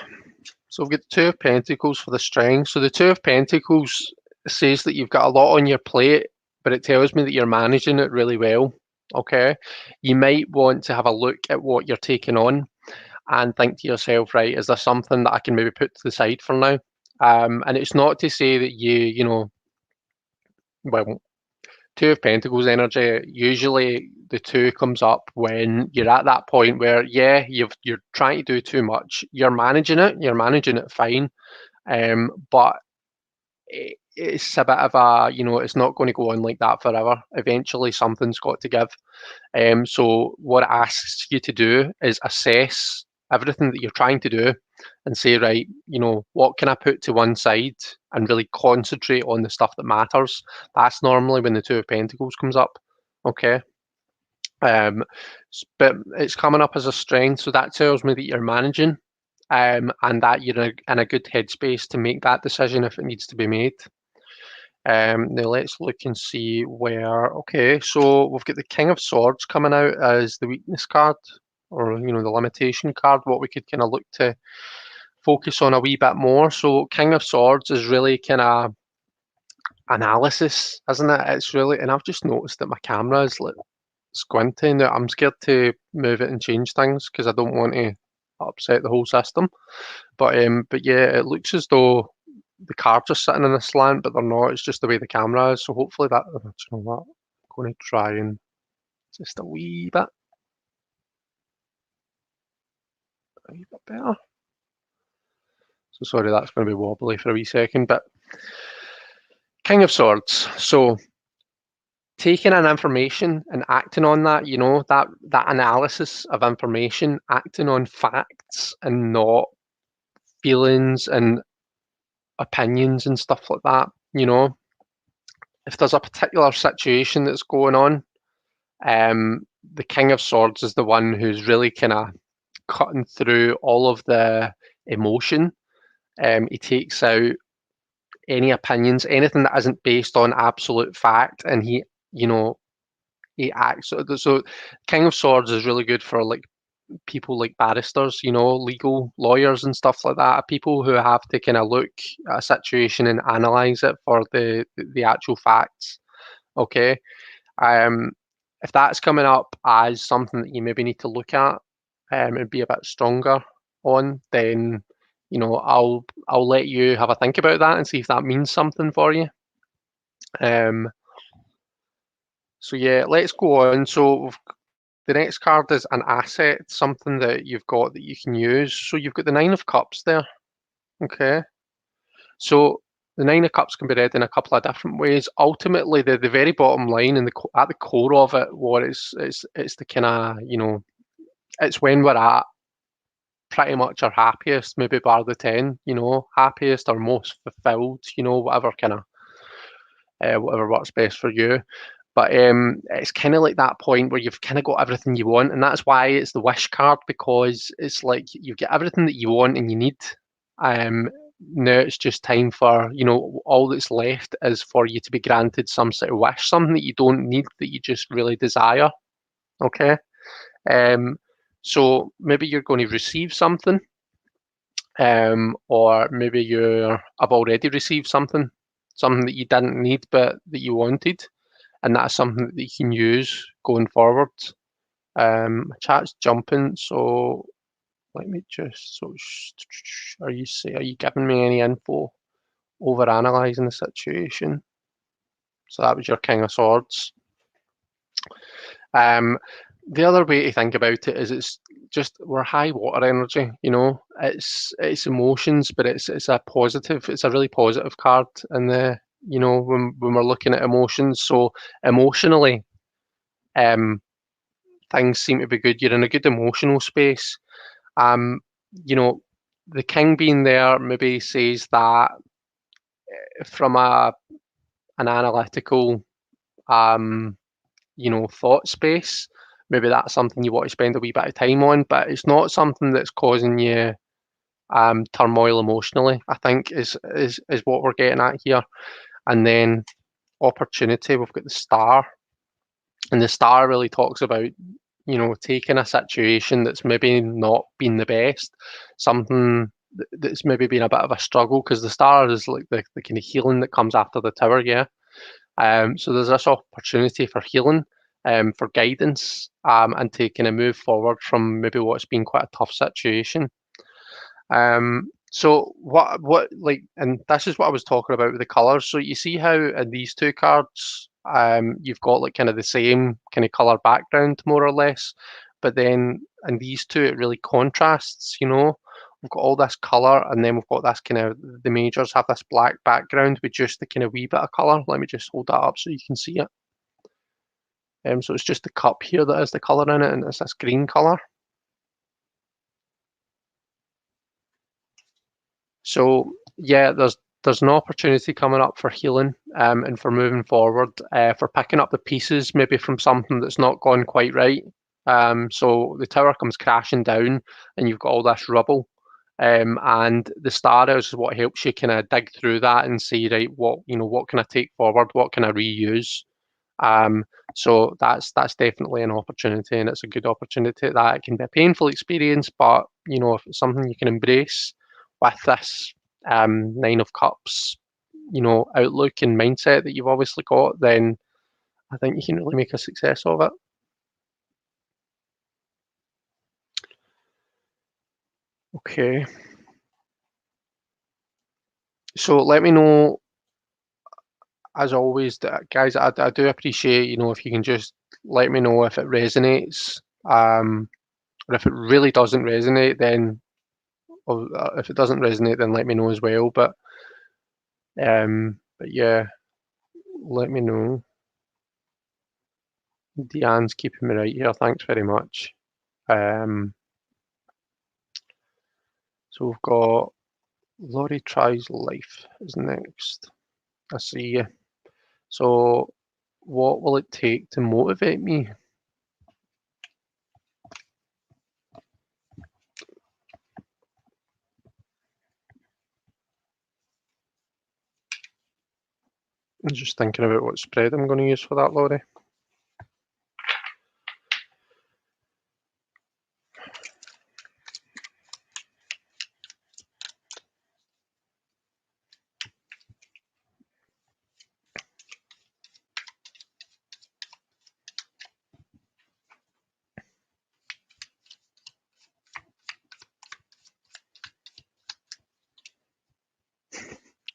So we've got the 2 of Pentacles for the strength. So the 2 of Pentacles says that you've got a lot on your plate, but it tells me that you're managing it really well. Okay. You might want to have a look at what you're taking on and think to yourself, right, is there something that I can maybe put to the side for now? And it's not to say that well, 2 of Pentacles energy, usually the 2 comes up when you're at that point where, yeah, you're trying to do too much. You're managing it fine, but it's a bit of a, it's not going to go on like that forever. Eventually, something's got to give. So what it asks you to do is assess everything that you're trying to do and say, right, what can I put to one side and really concentrate on the stuff that matters. That's normally when the 2 of Pentacles comes up. Okay. But it's coming up as a strength, so that tells me that you're managing. and that you're in a good headspace to make that decision if it needs to be made. Now let's look and see where. Okay, so we've got the King of Swords coming out as the weakness card, or the limitation card. What we could kind of look to focus on a wee bit more. So King of Swords is really kind of analysis, isn't it? It's really, and I've just noticed that my camera is like squinting. Now I'm scared to move it and change things because I don't want to upset the whole system. But yeah, it looks as though the cards are sitting in a slant, but they're not. It's just the way the camera is. So hopefully that. Do you know what? I'm going to try and just a wee bit better. So sorry, that's going to be wobbly for a wee second, but King of Swords. So taking in information and acting on that, that analysis of information, acting on facts and not feelings and opinions and stuff like that. If there's a particular situation that's going on, the King of Swords is the one who's really kind of cutting through all of the emotion. He takes out any opinions, anything that isn't based on absolute fact, and he acts. So King of Swords is really good for like people like barristers, legal lawyers and stuff like that. People who have to kind of look at a situation and analyze it for the actual facts. Okay. If that's coming up as something that you maybe need to look at and be a bit stronger on, then I'll let you have a think about that and see if that means something for you. So yeah, let's go on. So the next card is an asset, something that you've got that you can use. So you've got the Nine of Cups there. Okay. So the Nine of Cups can be read in a couple of different ways. Ultimately, the very bottom line and at the core of it, what it's the kind of it's when we're at pretty much our happiest, maybe bar the 10, happiest or most fulfilled, whatever kind of whatever works best for you. But it's kind of like that point where you've kind of got everything you want, and that's why it's the wish card, because it's like you've got everything that you want and you need. Now it's just time for, all that's left is for you to be granted some sort of wish, something that you don't need, that you just really desire. Okay. So maybe you're going to receive something, or maybe I've already received something that you didn't need but that you wanted, and that's something that you can use going forward. My chat's jumping, so let me just. So, are you giving me any info over analysing the situation? So that was your King of Swords. The other way to think about it is it's just we're high water energy. It's emotions, but it's a positive. It's a really positive card, and when we're looking at emotions. So emotionally, things seem to be good. You're in a good emotional space. The king being there maybe says that from an analytical, thought space, maybe that's something you want to spend a wee bit of time on, but it's not something that's causing you turmoil emotionally, I think is what we're getting at here. And then opportunity, we've got the star, and the star really talks about taking a situation that's maybe not been the best, something that's maybe been a bit of a struggle, because the star is like the kind of healing that comes after the tower. Yeah. So there's this opportunity for healing, for guidance, and to kind of move forward from maybe what's been quite a tough situation. So what like, and this is what I was talking about with the colours. So you see how in these two cards, you've got like kind of the same kind of colour background more or less, but then in these two it really contrasts. We've got all this colour, and then we've got this kind of, the majors have this black background with just the kind of wee bit of colour. Let me just hold that up so you can see it. So it's just the cup here that has the colour in it, and it's this green colour. So yeah, there's an opportunity coming up for healing, and for moving forward, for picking up the pieces maybe from something that's not gone quite right. So the tower comes crashing down, and you've got all this rubble, And the star is what helps you kind of dig through that and see, right, what can I take forward, what can I reuse. Um, so that's definitely an opportunity, and it's a good opportunity. That it can be a painful experience, but if it's something you can embrace with this Nine of Cups, outlook and mindset that you've obviously got, then I think you can really make a success of it. Okay. So let me know, as always, guys. I do appreciate, if you can just let me know if it resonates, or if it really doesn't resonate, then, or if it doesn't resonate, then let me know as well. But yeah, let me know. Deanne's keeping me right here. Thanks very much. Um, so we've got Laurie tries life is next. I see you. So, what will it take to motivate me? I'm just thinking about what spread I'm going to use for that, Laurie.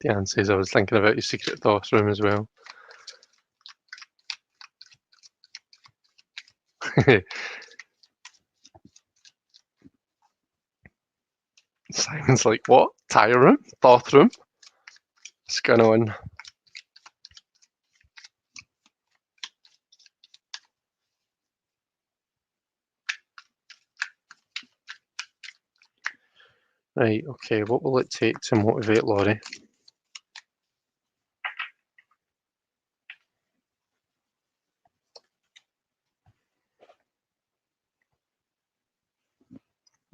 Deanne says I was thinking about your secret thoughts room as well. Simon's like, what? Tire room? Thought room? What's going on? Right, okay, what will it take to motivate Laurie?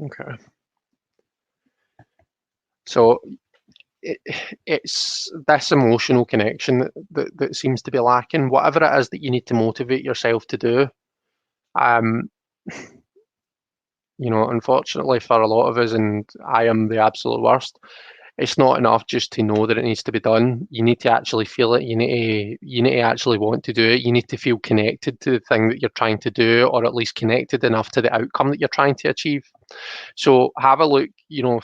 Okay. So it's this emotional connection that seems to be lacking. Whatever it is that you need to motivate yourself to do, um, unfortunately for a lot of us, and I am the absolute worst, it's not enough just to know that it needs to be done. You need to actually feel it. You need to actually want to do it. You need to feel connected to the thing that you're trying to do, or at least connected enough to the outcome that you're trying to achieve. So have a look,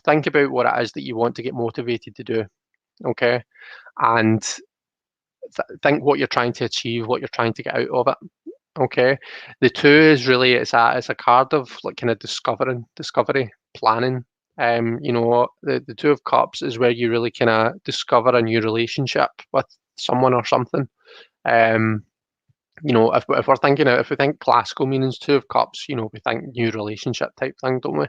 think about what it is that you want to get motivated to do, okay? And think what you're trying to achieve, what you're trying to get out of it. Okay. The two is really it's a card of like kind of discovery, planning. The Two of Cups is where you really kind of discover a new relationship with someone or something. Um, if we're thinking if we think classical meanings, Two of Cups, we think new relationship type thing, don't we?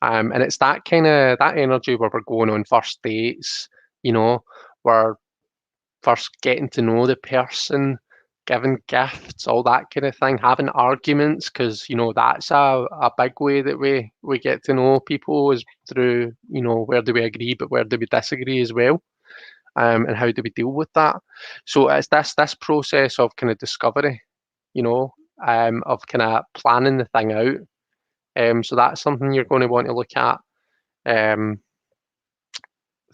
And it's that kind of that energy where we're going on first dates, we're first getting to know the person, giving gifts, all that kind of thing, having arguments, because that's a big way that we get to know people is through where do we agree, but where do we disagree as well, and how do we deal with that? So it's this process of kind of discovery, of kind of planning the thing out. So that's something you're going to want to look at. Um,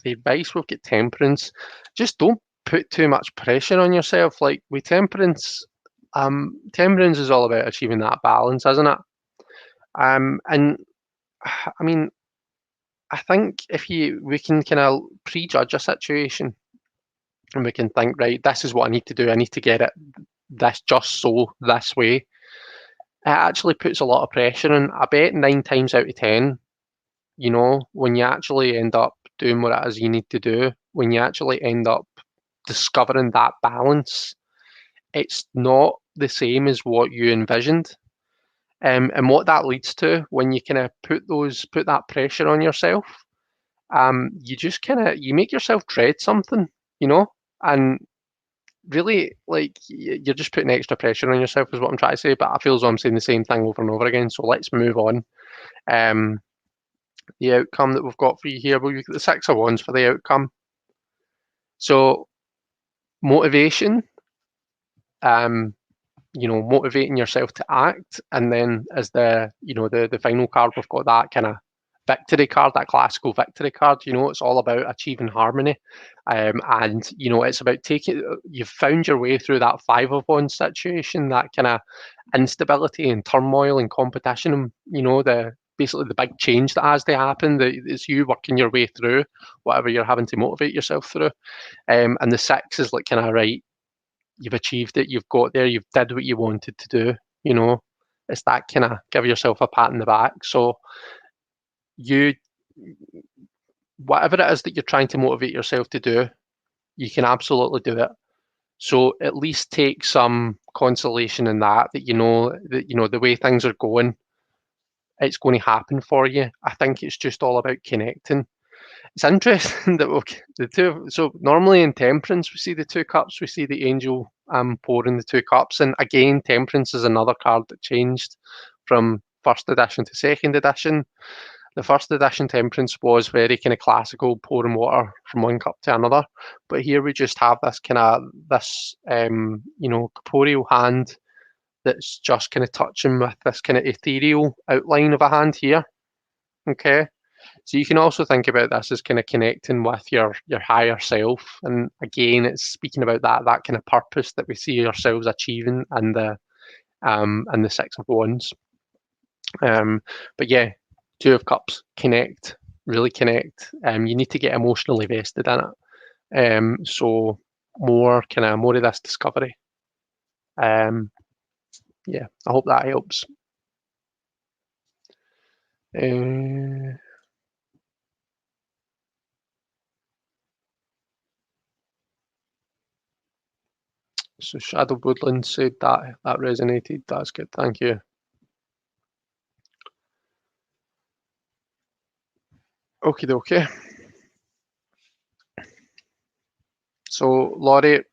the advice we've got temperance, just don't put too much pressure on yourself. Like with temperance, temperance is all about achieving that balance, isn't it? And I mean, I think if we can kind of prejudge a situation and we can think, right, this is what I need to do. I need to get it this way. It actually puts a lot of pressure on. I bet 9 times out of 10, when you actually end up doing what it is you need to do, when you actually end up discovering that balance, it's not the same as what you envisioned. And what that leads to when you kind of put that pressure on yourself, you just you make yourself dread something, you know, and really like you're just putting extra pressure on yourself is what I'm trying to say. But I feel as though I'm saying the same thing over and over again. So let's move on. Um, the outcome that we've got for you here. We've got the Six of Wands for the outcome. So motivation, um, motivating yourself to act, and then as the final card, we've got that kind of victory card, that classical victory card. It's all about achieving harmony, and it's about you've found your way through that Five of Wands situation, that kind of instability and turmoil and competition, and basically the big change that has to happen. That it's you working your way through whatever you're having to motivate yourself through. And the six is like kind of right. You've achieved it. You've got there. You've did what you wanted to do. It's that kind of give yourself a pat in the back. So you, whatever it is that you're trying to motivate yourself to do, you can absolutely do it. So at least take some consolation in that the way things are going, it's going to happen for you. I think it's just all about connecting. It's interesting that the two. So normally in Temperance, we see the two cups. We see the angel pouring the two cups, and again, Temperance is another card that changed from first edition to second edition. The first edition Temperance was very kind of classical, pouring water from one cup to another. But here we just have this corporeal hand that's just kind of touching with this kind of ethereal outline of a hand here. Okay. So you can also think about this as kind of connecting with your higher self. And again, it's speaking about that kind of purpose that we see ourselves achieving and the Six of Wands. But yeah, Two of Cups, connect, really connect. You need to get emotionally vested in it. So more of this discovery. Yeah, I hope that helps. So Shadow Woodland said that resonated. That's good. Thank you. Okie dokie. So Laurie,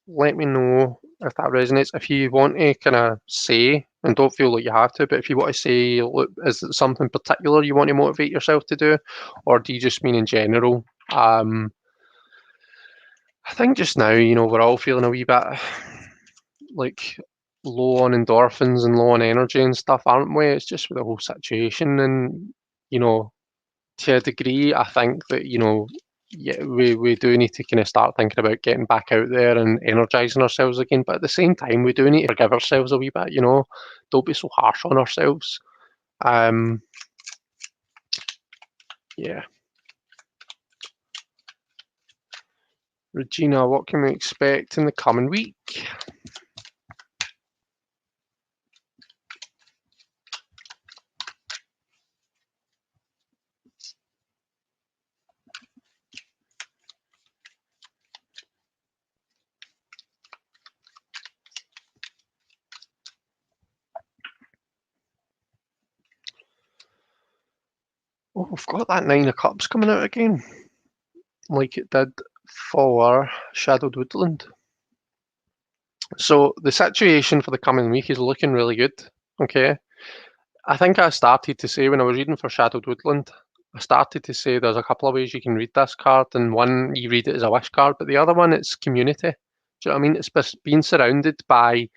let me know if that resonates. If you want to kind of say, and don't feel like you have to, but if you want to say, look, is it something particular you want to motivate yourself to do, or do you just mean in general? I think just now, we're all feeling a wee bit like low on endorphins and low on energy and stuff, aren't we? It's just with the whole situation, and to a degree, I think that yeah, we do need to kind of start thinking about getting back out there and energizing ourselves again. But at the same time, we do need to forgive ourselves a wee bit. Don't be so harsh on ourselves. Yeah. Regina, what can we expect in the coming week? Oh, we've got that Nine of Cups coming out again, like it did for Shadowed Woodland. So the situation for the coming week is looking really good. Okay. I think I started to say when I was reading for Shadowed Woodland, I started to say there's a couple of ways you can read this card, and one, you read it as a wish card, but the other one, it's community. Do you know what I mean? It's being surrounded by,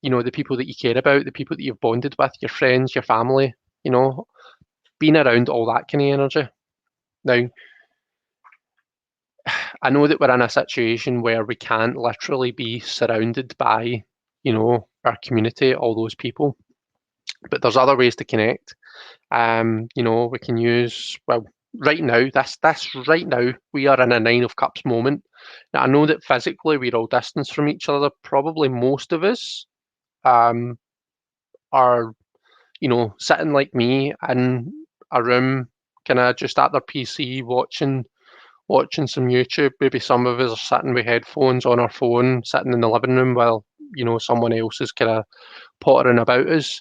the people that you care about, the people that you've bonded with, your friends, your family, being around all that kind of energy. Now, I know that we're in a situation where we can't literally be surrounded by, our community, all those people, but there's other ways to connect. We can use, well, right now, this right now, we are in a Nine of Cups moment. Now, I know that physically we're all distanced from each other. Probably most of us are, sitting like me in a room, kind of just at their PC watching some YouTube. Maybe some of us are sitting with headphones on our phone, sitting in the living room while, someone else is kind of pottering about us.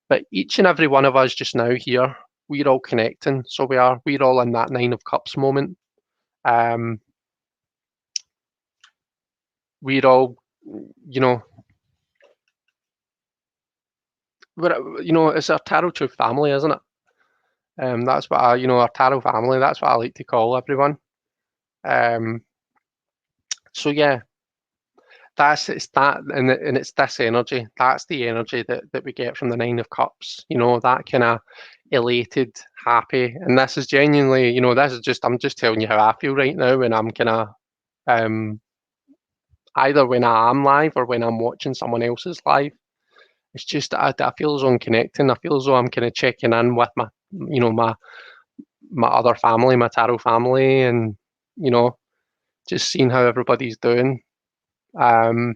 But each and every one of us just now here, we're all connecting. So we're all in that Nine of Cups moment. We're all, it's our Tarot Truth family, isn't it? That's what our tarot family, that's what I like to call everyone. Um, so yeah, it's that, and it's this energy. That's the energy that we get from the Nine of Cups. That kind of elated, happy, and this is genuinely, this is just I'm just telling you how I feel right now, when I'm kind of um, either when I am live or when I'm watching someone else's live. It's just I feel as though I'm connecting. I feel as though I'm kind of checking in with my other family, my tarot family, and you know, just seeing how everybody's doing. Um,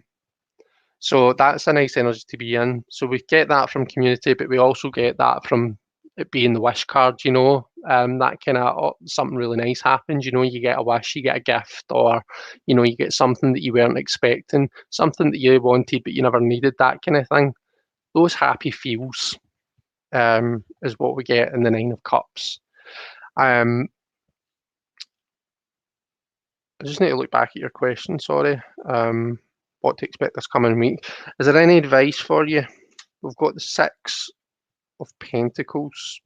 so that's a nice energy to be in. So we get that from community, but we also get that from it being the wish card. That kind of something really nice happens. You get a wish, you get a gift, or you get something that you weren't expecting, something that you wanted but you never needed. That kind of thing. Those happy feels is what we get in the Nine of Cups. Um, I just need to look back at your question, sorry. What to expect this coming week. Is there any advice for you? We've got the Six of Pentacles.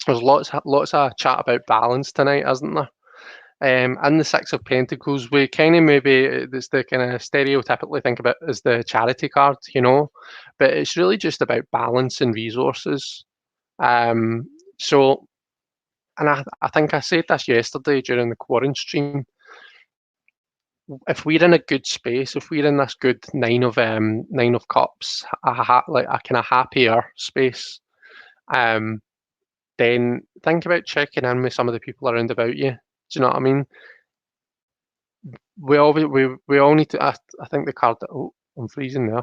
There's lots of chat about balance tonight, isn't there? And the Six of Pentacles, we kind of maybe, it's the kind of stereotypically think about as the charity card, but it's really just about balance and resources. Um, so, and I think I said this yesterday during the quarantine stream. If we're in a good space, if we're in this good Nine of Cups, like a kind of happier space, then think about checking in with some of the people around about you. Do you know what I mean? We all need to. I think the card. Oh, I'm freezing there.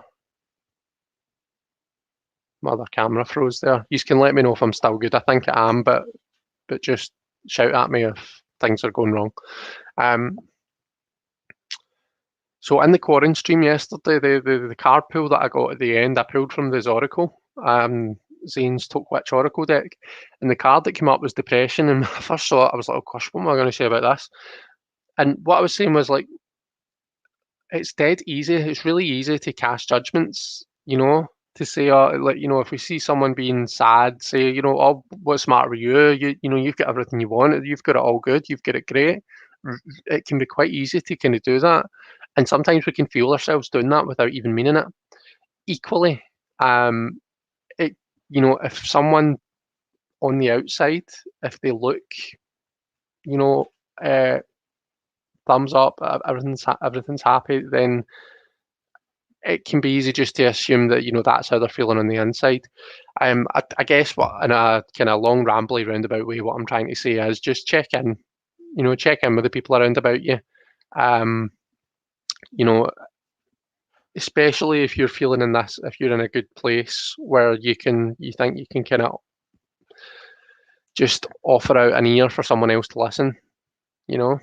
My other camera froze there. You can let me know if I'm still good. I think I am, but just shout at me if things are going wrong. So in the quarantine stream yesterday, the card pull that I got at the end, I pulled from the Oracle, Zane's Tokewitch Oracle deck, and the card that came up was depression. And when I first saw it, I was like, "Oh gosh, what am I going to say about this?" And what I was saying was like, it's dead easy. It's really easy to cast judgments, to say, if we see someone being sad, say, "Oh, what's the matter with you? You've got everything you want. You've got it all good. You've got it great." It can be quite easy to kind of do that, and sometimes we can feel ourselves doing that without even meaning it. Equally, um, it if someone on the outside, if they look, you know, uh, thumbs up, everything's happy, then it can be easy just to assume that that's how they're feeling on the inside. I guess what in a kind of long rambly roundabout way, what I'm trying to say is just check in, check in with the people around about you. Um, you know, especially if you're feeling if you're in a good place where you think you can kind of just offer out an ear for someone else to listen, you know.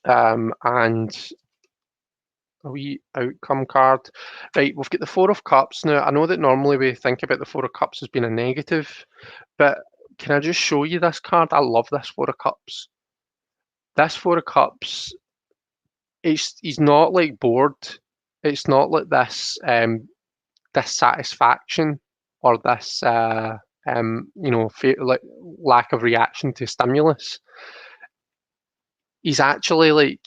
And a wee outcome card. Right, we've got the Four of Cups. Now, I know that normally we think about the Four of Cups as being a negative, but can I just show you this card? I love this Four of Cups. This Four of Cups, he's not like bored. It's not like dissatisfaction or this like lack of reaction to stimulus. He's actually like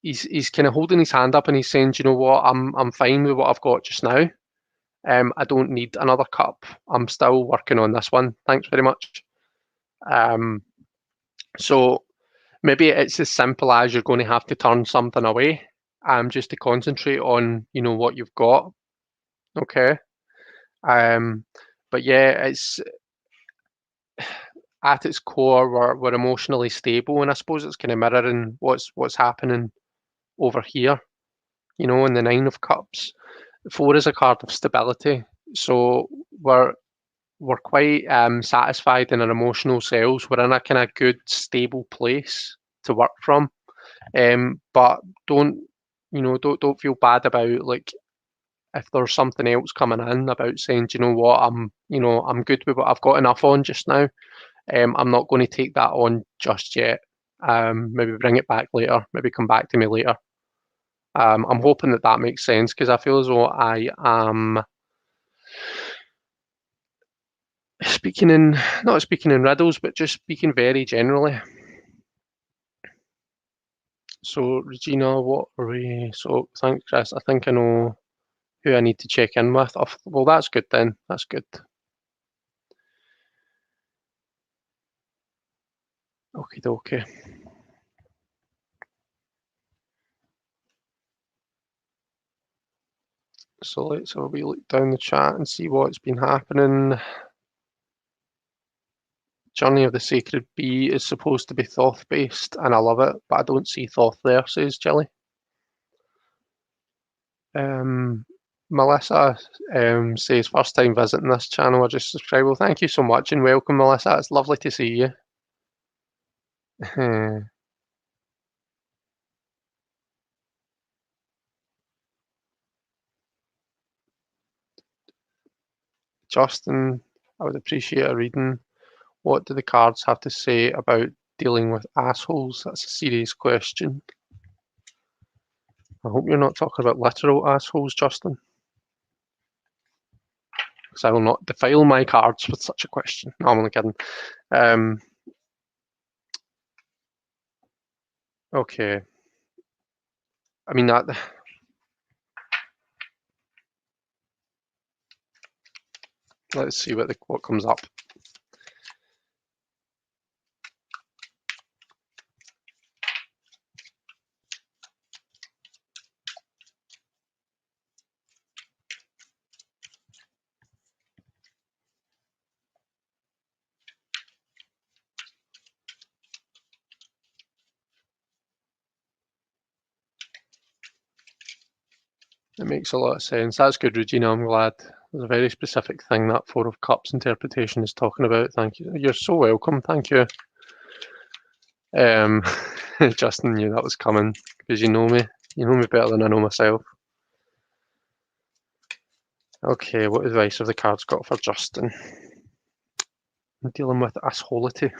he's kind of holding his hand up and he's saying, "Do you know what? I'm fine with what I've got just now. I don't need another cup. I'm still working on this one. Thanks very much." So maybe it's as simple as you're going to have to turn something away, just to concentrate on what you've got. Okay. But yeah, it's at its core we're emotionally stable, and I suppose it's kind of mirroring what's happening over here. In the Nine of Cups, Four is a card of stability, so we're quite satisfied in our emotional selves. We're in a kind of good, stable place to work from. But don't feel bad about like if there's something else coming in about saying, "Do you know what, I'm good with what I've got enough on just now. I'm not going to take that on just yet. Maybe bring it back later. Maybe come back to me later." I'm hoping that makes sense because I feel as though I am not speaking in riddles, but just speaking very generally. So, Regina, what are we? So, thanks, Chris. I think I know who I need to check in with. Well, that's good then. That's good. Okie dokie. So let's have a wee look down the chat and see what's been happening. Journey of the Sacred Bee is supposed to be Thoth based, and I love it, but I don't see Thoth there, says Jilly. Melissa says, first time visiting this channel, I just subscribed. Well, thank you so much and welcome, Melissa. It's lovely to see you. Justin, I would appreciate a reading. What do the cards have to say about dealing with assholes? That's a serious question. I hope you're not talking about literal assholes, Justin. Because I will not defile my cards with such a question. No, I'm only kidding. Okay. I mean, that. Let's see what comes up. It makes a lot of sense. That's good, Regina. I'm glad. There's a very specific thing that Four of Cups interpretation is talking about. Thank you. You're so welcome. Thank you. Justin knew that was coming because you know me. You know me better than I know myself. Okay, what advice have the cards got for Justin? I'm dealing with assholity.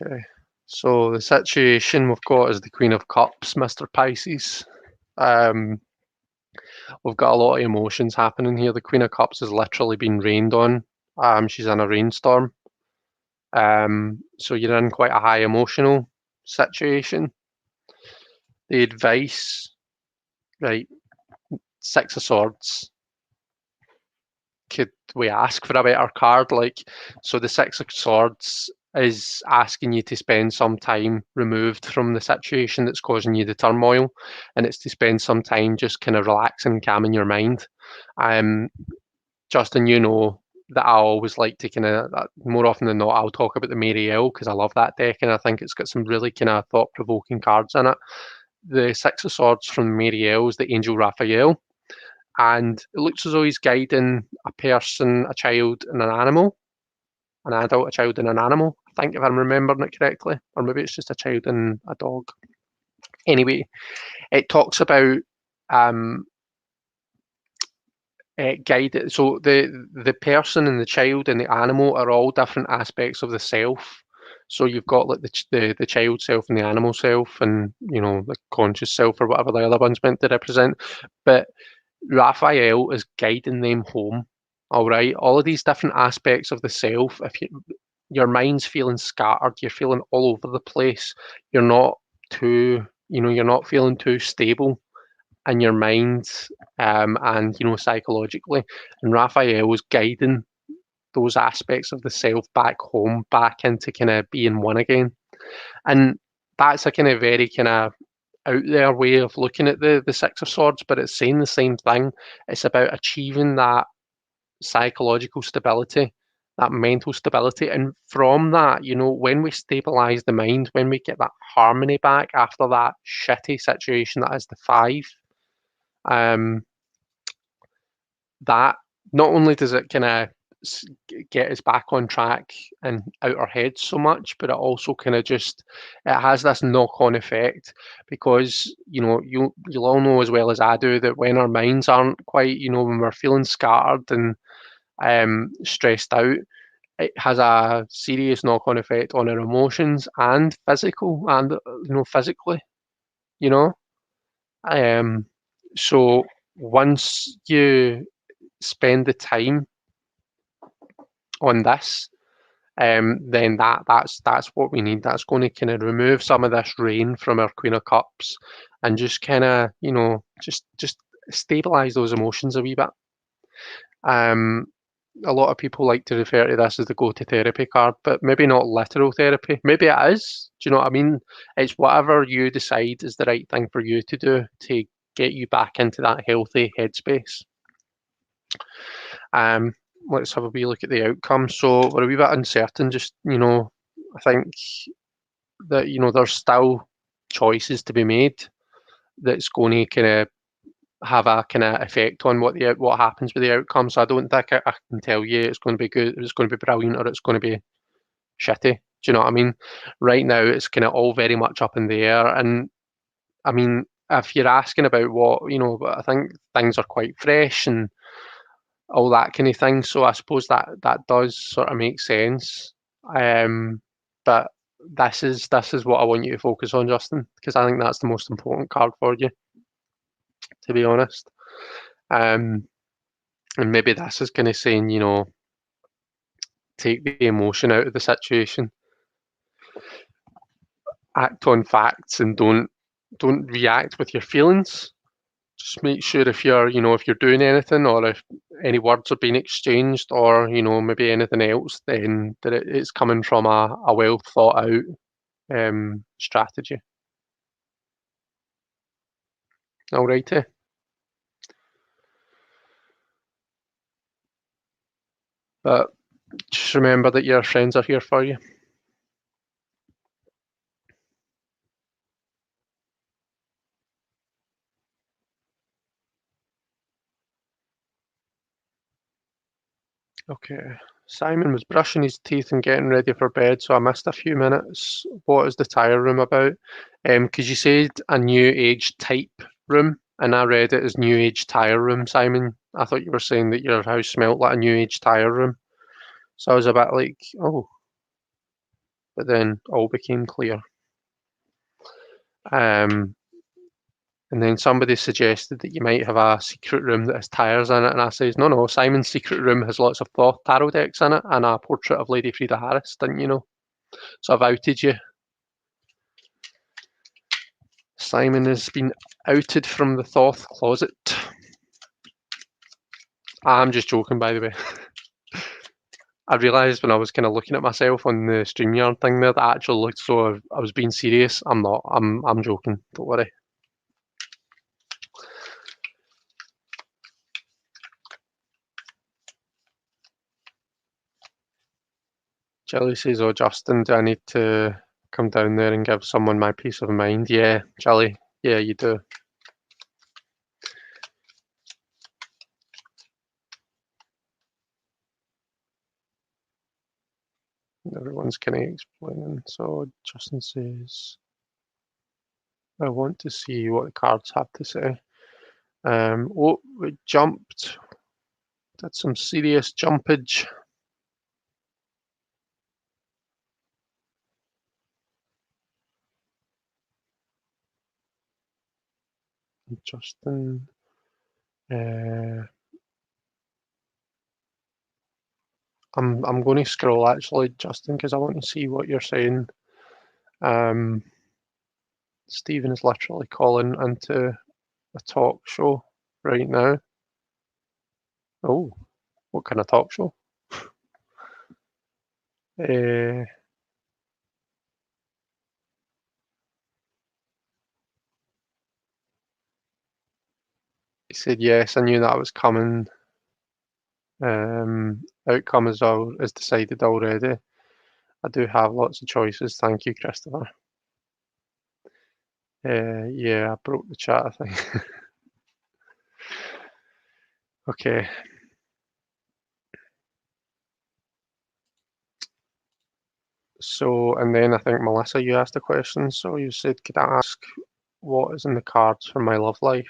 Okay, so the situation we've got is the Queen of Cups, Mr. Pisces. We've got a lot of emotions happening here. The Queen of Cups has literally been rained on. She's in a rainstorm. So you're in quite a high emotional situation. The advice, right, Six of Swords. Could we ask for a better card? So the Six of Swords is asking you to spend some time removed from the situation that's causing you the turmoil, and it's to spend some time just kind of relaxing, calming your mind. Justin, you know that I always like to kind of, more often than not, I'll talk about the Marielle because I love that deck and I think it's got some really kind of thought-provoking cards in it. The Six of Swords from Marielle is the Angel Raphael, and it looks as though he's guiding a person, a child, and an animal. An adult, a child, and an animal, I think, if I'm remembering it correctly. Or maybe it's just a child and a dog. Anyway, it talks about guided. So the person and the child and the animal are all different aspects of the self. So you've got like the child self and the animal self, and you know the conscious self or whatever the other one's meant to represent. But Raphael is guiding them home. All right, all of these different aspects of the self. If your mind's feeling scattered, you're feeling all over the place. You're not too, you're not feeling too stable in your mind, and psychologically. And Raphael was guiding those aspects of the self back home, back into kind of being one again. And that's a kind of very kind of out there way of looking at the Six of Swords, but it's saying the same thing. It's about achieving that psychological stability, that mental stability. And from that, when we stabilize the mind, when we get that harmony back after that shitty situation that is the five, that not only does it kind of get us back on track and out our heads so much, but it also kind of it has this knock-on effect because you'll all know as well as I do that when our minds aren't quite, when we're feeling scattered and stressed out, it has a serious knock-on effect on our emotions and physically, so once you spend the time on this, then that's what we need. That's going to kind of remove some of this rain from our Queen of Cups, and just kind of, just stabilize those emotions a wee bit. A lot of people like to refer to this as the go to therapy card, but maybe not literal therapy. Maybe it is. Do you know what I mean? It's whatever you decide is the right thing for you to do to get you back into that healthy headspace. Um, let's have a wee look at the outcome. So we're a wee bit uncertain. Just, I think that, there's still choices to be made that's going to kind of have a kind of effect on what happens with the outcome. So I don't think I can tell you it's going to be good, it's going to be brilliant, or it's going to be shitty. Do you know what I mean? Right now, it's kind of all very much up in the air. And I mean, if you're asking about what, I think things are quite fresh and all that kind of thing. So I suppose that does sort of make sense. But this is what I want you to focus on, Justin, because I think that's the most important card for you, to be honest. Um, and maybe this is kind of saying, take the emotion out of the situation, act on facts, and don't react with your feelings. Just make sure if you're doing anything, or if any words are being exchanged, or maybe anything else, then that it's coming from a well thought out strategy. Alrighty. But just remember that your friends are here for you. Okay. Simon was brushing his teeth and getting ready for bed, so I missed a few minutes. What is the tire room about? Because you said a new age type room, and I read it as new age tire room, Simon. I thought you were saying that your house smelt like a new age tire room. So I was a bit like, oh, but then all became clear. Um, and then somebody suggested that you might have a secret room that has tires in it, and I says, no, no, Simon's secret room has lots of Thoth tarot decks in it and a portrait of Lady Frida Harris, didn't you know? So I've outed you. Simon has been outed from the Thoth closet. I'm just joking, by the way. I realised when I was kind of looking at myself on the StreamYard thing there that I actually looked so I was being serious. I'm not. I'm joking. Don't worry. Jelly says, "Oh, Justin, do I need to come down there and give someone my peace of mind?" Yeah, Jelly. Yeah, you do. Everyone's kind of explaining. So Justin says, "I want to see what the cards have to say." Oh, we jumped. Did some serious jumpage. Justin. I'm going to scroll actually, Justin, because I want to see what you're saying. Stephen is literally calling into a talk show right now. Oh, what kind of talk show? Uh, he said yes. I knew that was coming. Outcome is decided already. I do have lots of choices. Thank you, Christopher. Yeah, I broke the chat, I think. Okay. So, and then I think, Melissa, you asked a question. So you said, could I ask what is in the cards for my love life?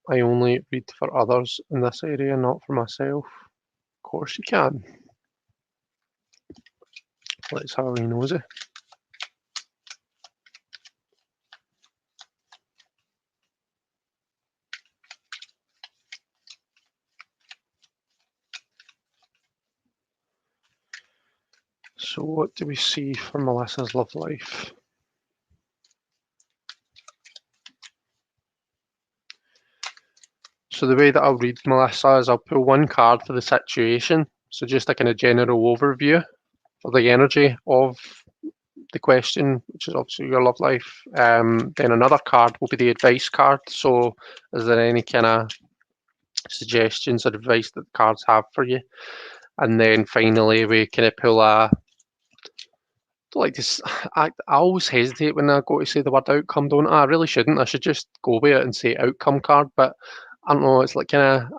I only read for others in this area, not for myself. Of course you can. Let's have a wee nosy. what do we see for Melissa's love life? So the way that I'll read Melissa is I'll pull one card for the situation, so just a kind of general overview of the energy of the question, which is obviously your love life. Then another card will be the advice card. So is there any kind of suggestions or advice that the cards have for you? And then finally we kind of pull a, don't like this. I always hesitate when I go to say the word outcome, don't I? I really shouldn't. I should just go with it and say outcome card. But I don't know. It's like kind of.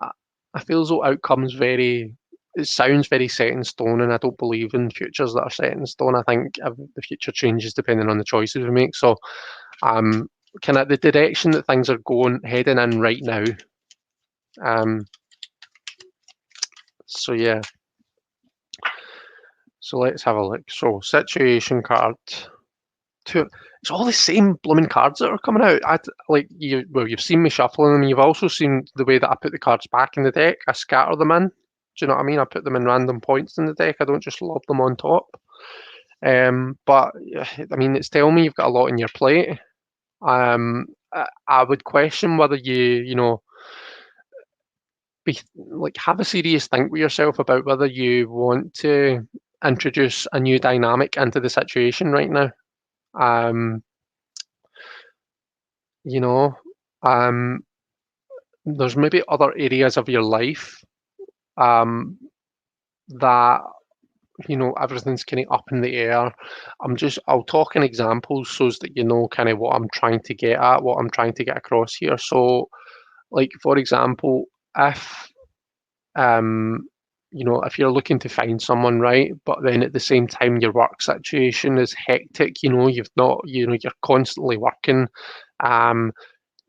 I feel as though outcomes very. It sounds very set in stone, and I don't believe in futures that are set in stone. I think the future changes depending on the choices we make. So, kind of the direction that things are going, heading in right now. So yeah. So let's have a look. So situation card. It's all the same blooming cards that are coming out. You've seen me shuffling them. You've also seen the way that I put the cards back in the deck. I scatter them in. Do you know what I mean? I put them in random points in the deck. I don't just lob them on top. But I mean, it's telling me you've got a lot on your plate. I would question whether you have a serious think with yourself about whether you want to introduce a new dynamic into the situation right now. You know, there's maybe other areas of your life that everything's kind of up in the air. I'll talk in examples so that you know kind of what I'm trying to get at, what I'm trying to get across here. So, like for example, if if you're looking to find someone, right, but then at the same time your work situation is hectic, you're constantly working,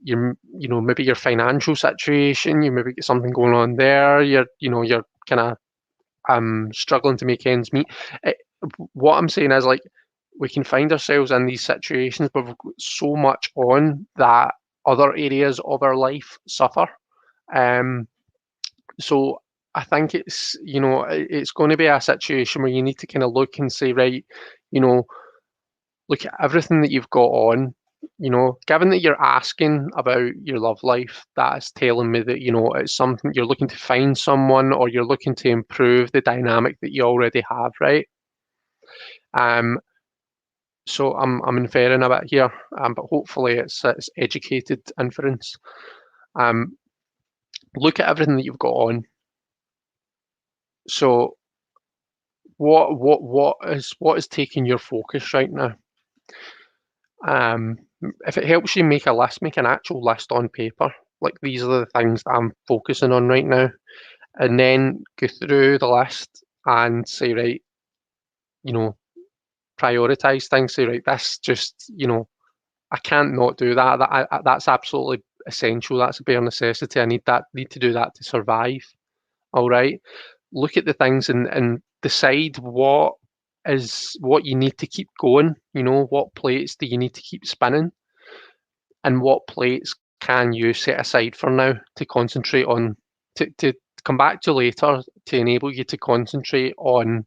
maybe your financial situation, you maybe get something going on there, you're kind of struggling to make ends meet. What I'm saying is, like, we can find ourselves in these situations where we've got so much on that other areas of our life suffer. So I think it's going to be a situation where you need to kind of look and say, right, look at everything that you've got on. Given that you're asking about your love life, that is telling me that it's something you're looking to find someone, or you're looking to improve the dynamic that you already have, right? So I'm inferring a bit here, but hopefully it's educated inference. Look at everything that you've got on. So what is taking your focus right now? If it helps you make a list, make an actual list on paper. Like, these are the things that I'm focusing on right now, and then go through the list and say, right, prioritize things. Say, right, this just, I can't not do that. That's absolutely essential. That's a bare necessity. I need to do that to survive. All right. Look at the things and decide what you need to keep going. What plates do you need to keep spinning, and what plates can you set aside for now to concentrate on, to come back to later, to enable you to concentrate on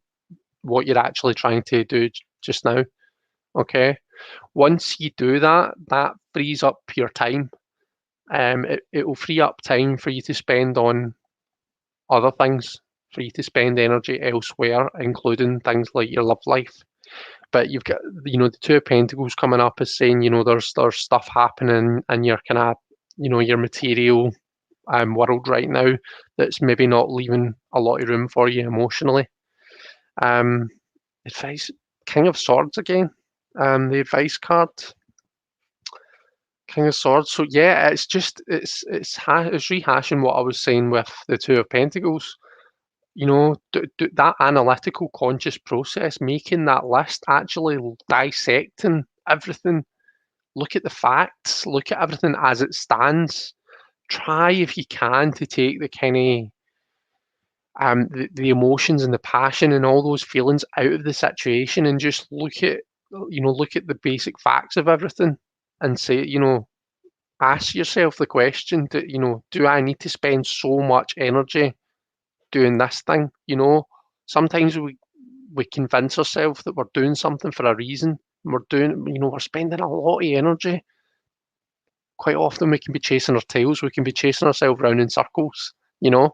what you're actually trying to do just now. Okay. Once you do that, that frees up your time. It will free up time for you to spend on other things, for you to spend energy elsewhere, including things like your love life. But you've got, the Two of Pentacles coming up as saying, there's stuff happening in your kind of, your material world right now that's maybe not leaving a lot of room for you emotionally. Advice, King of Swords again. The advice card, King of Swords. So yeah, it's rehashing what I was saying with the Two of Pentacles. That analytical, conscious process, making that list, actually dissecting everything, look at the facts, look at everything as it stands. Try, if you can, to take the kind of the emotions and the passion and all those feelings out of the situation, and just look at the basic facts of everything, and say, ask yourself the question, do I need to spend so much energy doing this thing? Sometimes we convince ourselves that we're doing something for a reason. We're spending a lot of energy. Quite often we can be chasing our tails. We can be chasing ourselves around in circles, and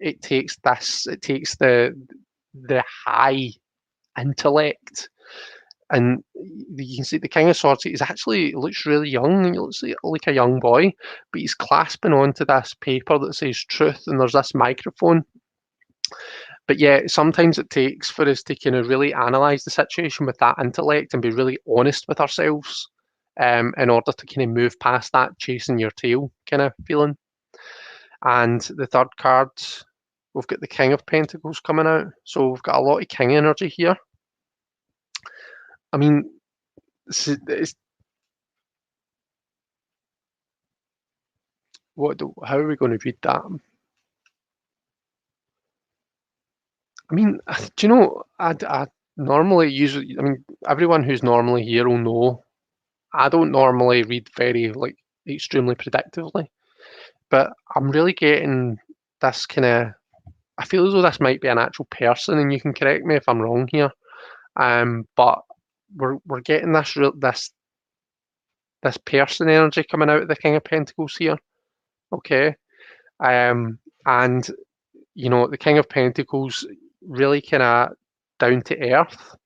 it takes the high intellect. And you can see the King of Swords, looks really young, he looks like a young boy, but he's clasping onto this paper that says truth, and there's this microphone. But yeah, sometimes it takes for us to kind of really analyse the situation with that intellect and be really honest with ourselves, in order to kind of move past that chasing your tail kind of feeling. And the third card, we've got the King of Pentacles coming out. So we've got a lot of king energy here. I mean, how are we going to read that? I mean, do you know, I normally usually, I mean, everyone who's normally here will know I don't normally read very, like, extremely predictively, but I'm really getting this kind of, I feel as though this might be an actual person, and you can correct me if I'm wrong here. But we're getting this person energy coming out of the King of Pentacles here. Okay. And the King of Pentacles really kind of down to earth.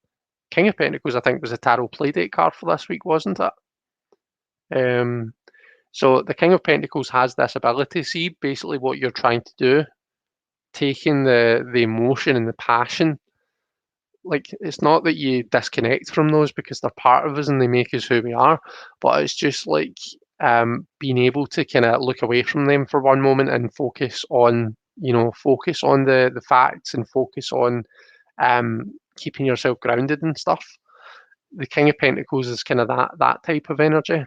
King of Pentacles, I think, was a tarot playdate card for this week, wasn't it? So the King of Pentacles has this ability. See basically what you're trying to do, taking the emotion and the passion. Like, it's not that you disconnect from those because they're part of us and they make us who we are, but it's just like being able to kind of look away from them for one moment and focus on the facts, and focus on keeping yourself grounded and stuff. The King of Pentacles is kind of that type of energy.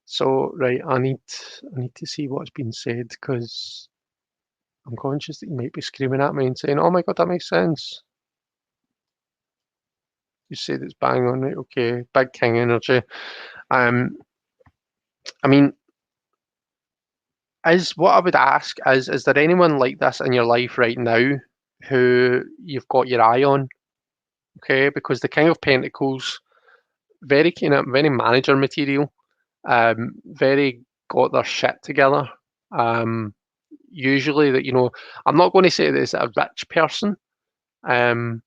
So right, I need to see what's been said, because I'm conscious that you might be screaming at me and saying, "Oh my God, that makes sense." You said it's bang on, right? Okay, big king energy. I mean, what I would ask is there anyone like this in your life right now who you've got your eye on? Okay, because the King of Pentacles, very manager material, very got their shit together. Usually I'm not going to say that it's a rich person, but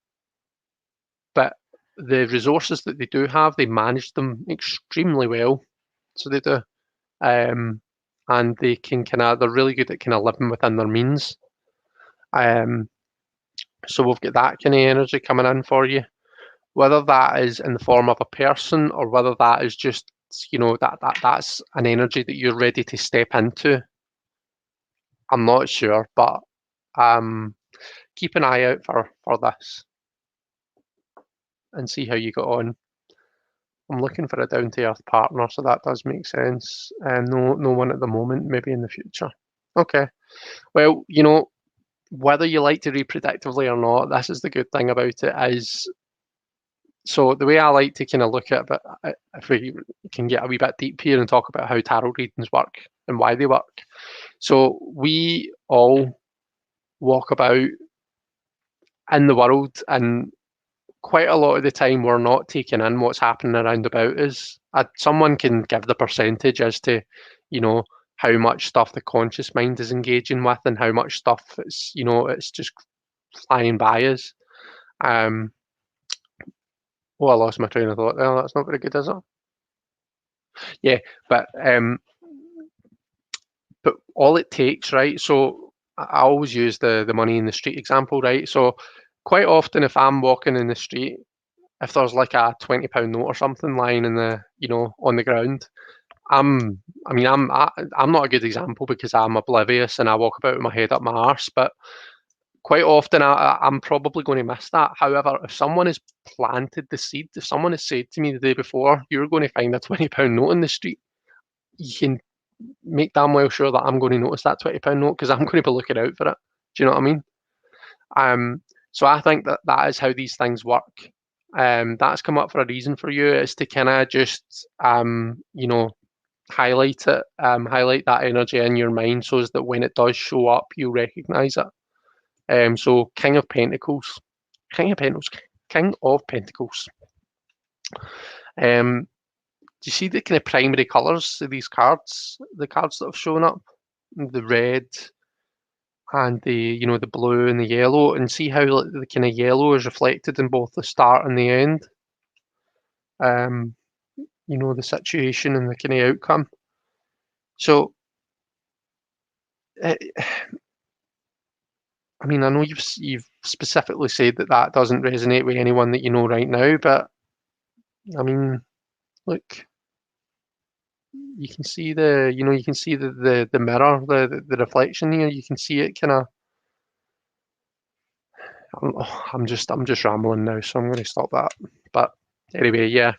the resources that they do have, they manage them extremely well. So they do. And they're really good at kind of living within their means. So we've got that kind of energy coming in for you. Whether that is in the form of a person, or whether that is just, that's an energy that you're ready to step into, I'm not sure, but keep an eye out for this and see how you get on. I'm looking for a down-to-earth partner, so that does make sense. No one at the moment, maybe in the future. Okay. Well, whether you like to read predictively or not, this is the good thing about it is, so the way I like to kind of look at it, but if we can get a wee bit deep here and talk about how tarot readings work and why they work. So we all walk about in the world, and quite a lot of the time we're not taking in what's happening around about us. Someone can give the percentage as to, how much stuff the conscious mind is engaging with, and how much stuff it's just flying by us. I lost my train of thought there. That's not very good, is it? Yeah, but all it takes, right? So I always use the money in the street example, right? So quite often, if I'm walking in the street, if there's like a £20 note or something lying in on the ground, I'm not a good example because I'm oblivious and I walk about with my head up my arse, but quite often I'm probably going to miss that. However, if someone has planted the seed, if someone has said to me the day before, "You're going to find a £20 note in the street," you can make damn well sure that I'm going to notice that £20 note, because I'm going to be looking out for it. Do you know what I mean? So I think that is how these things work. That's come up for a reason for you, is to kind of just highlight it, highlight that energy in your mind, so that when it does show up, you recognize it. So King of Pentacles. King of Pentacles. King of Pentacles. Do you see the kind of primary colours of these cards? The cards that have shown up? The red and the blue and the yellow, and see how the kind of yellow is reflected in both the start and the end. The situation and the kind of outcome. So, I mean, I know you've specifically said that doesn't resonate with anyone that you know right now, but I mean, look, you can see the mirror, the reflection here. You can see it kind of. I'm just rambling now, so I'm going to stop that. But anyway, yeah.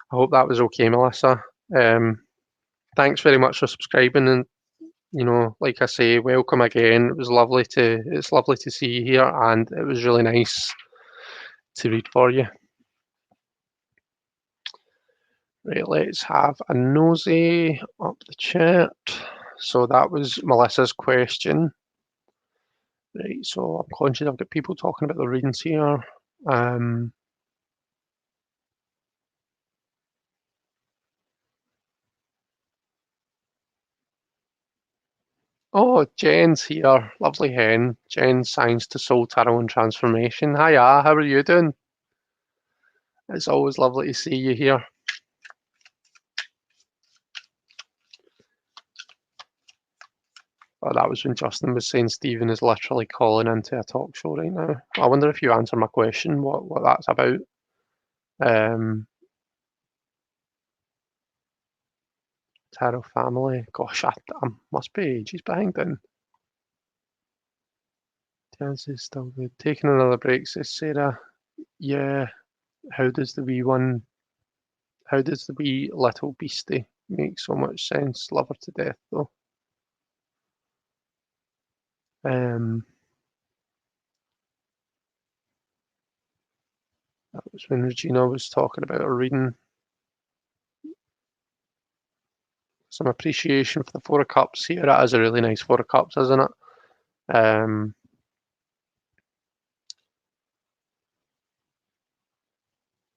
I hope that was okay, Melissa. Thanks very much for subscribing, and like I say, welcome again. It's lovely to see you here, and it was really nice to read for you. Right, let's have a nosy up the chat. So that was Melissa's question. Right, so I'm conscious I've got people talking about the readings here. Oh, Jen's here. Lovely hen. Jen, Signs to Soul Tarot and Transformation. Hiya, how are you doing? It's always lovely to see you here. Oh, that was when Justin was saying Stephen is literally calling into a talk show right now. I wonder if you answer my question, what that's about. Tarot family. Gosh, I must be ages behind then. Chance is still good. Taking another break, says Sarah. Yeah. How does the wee little beastie make so much sense? Love her to death though. That was when Regina was talking about her reading. Some appreciation for the Four of Cups here. That is a really nice Four of Cups, isn't it?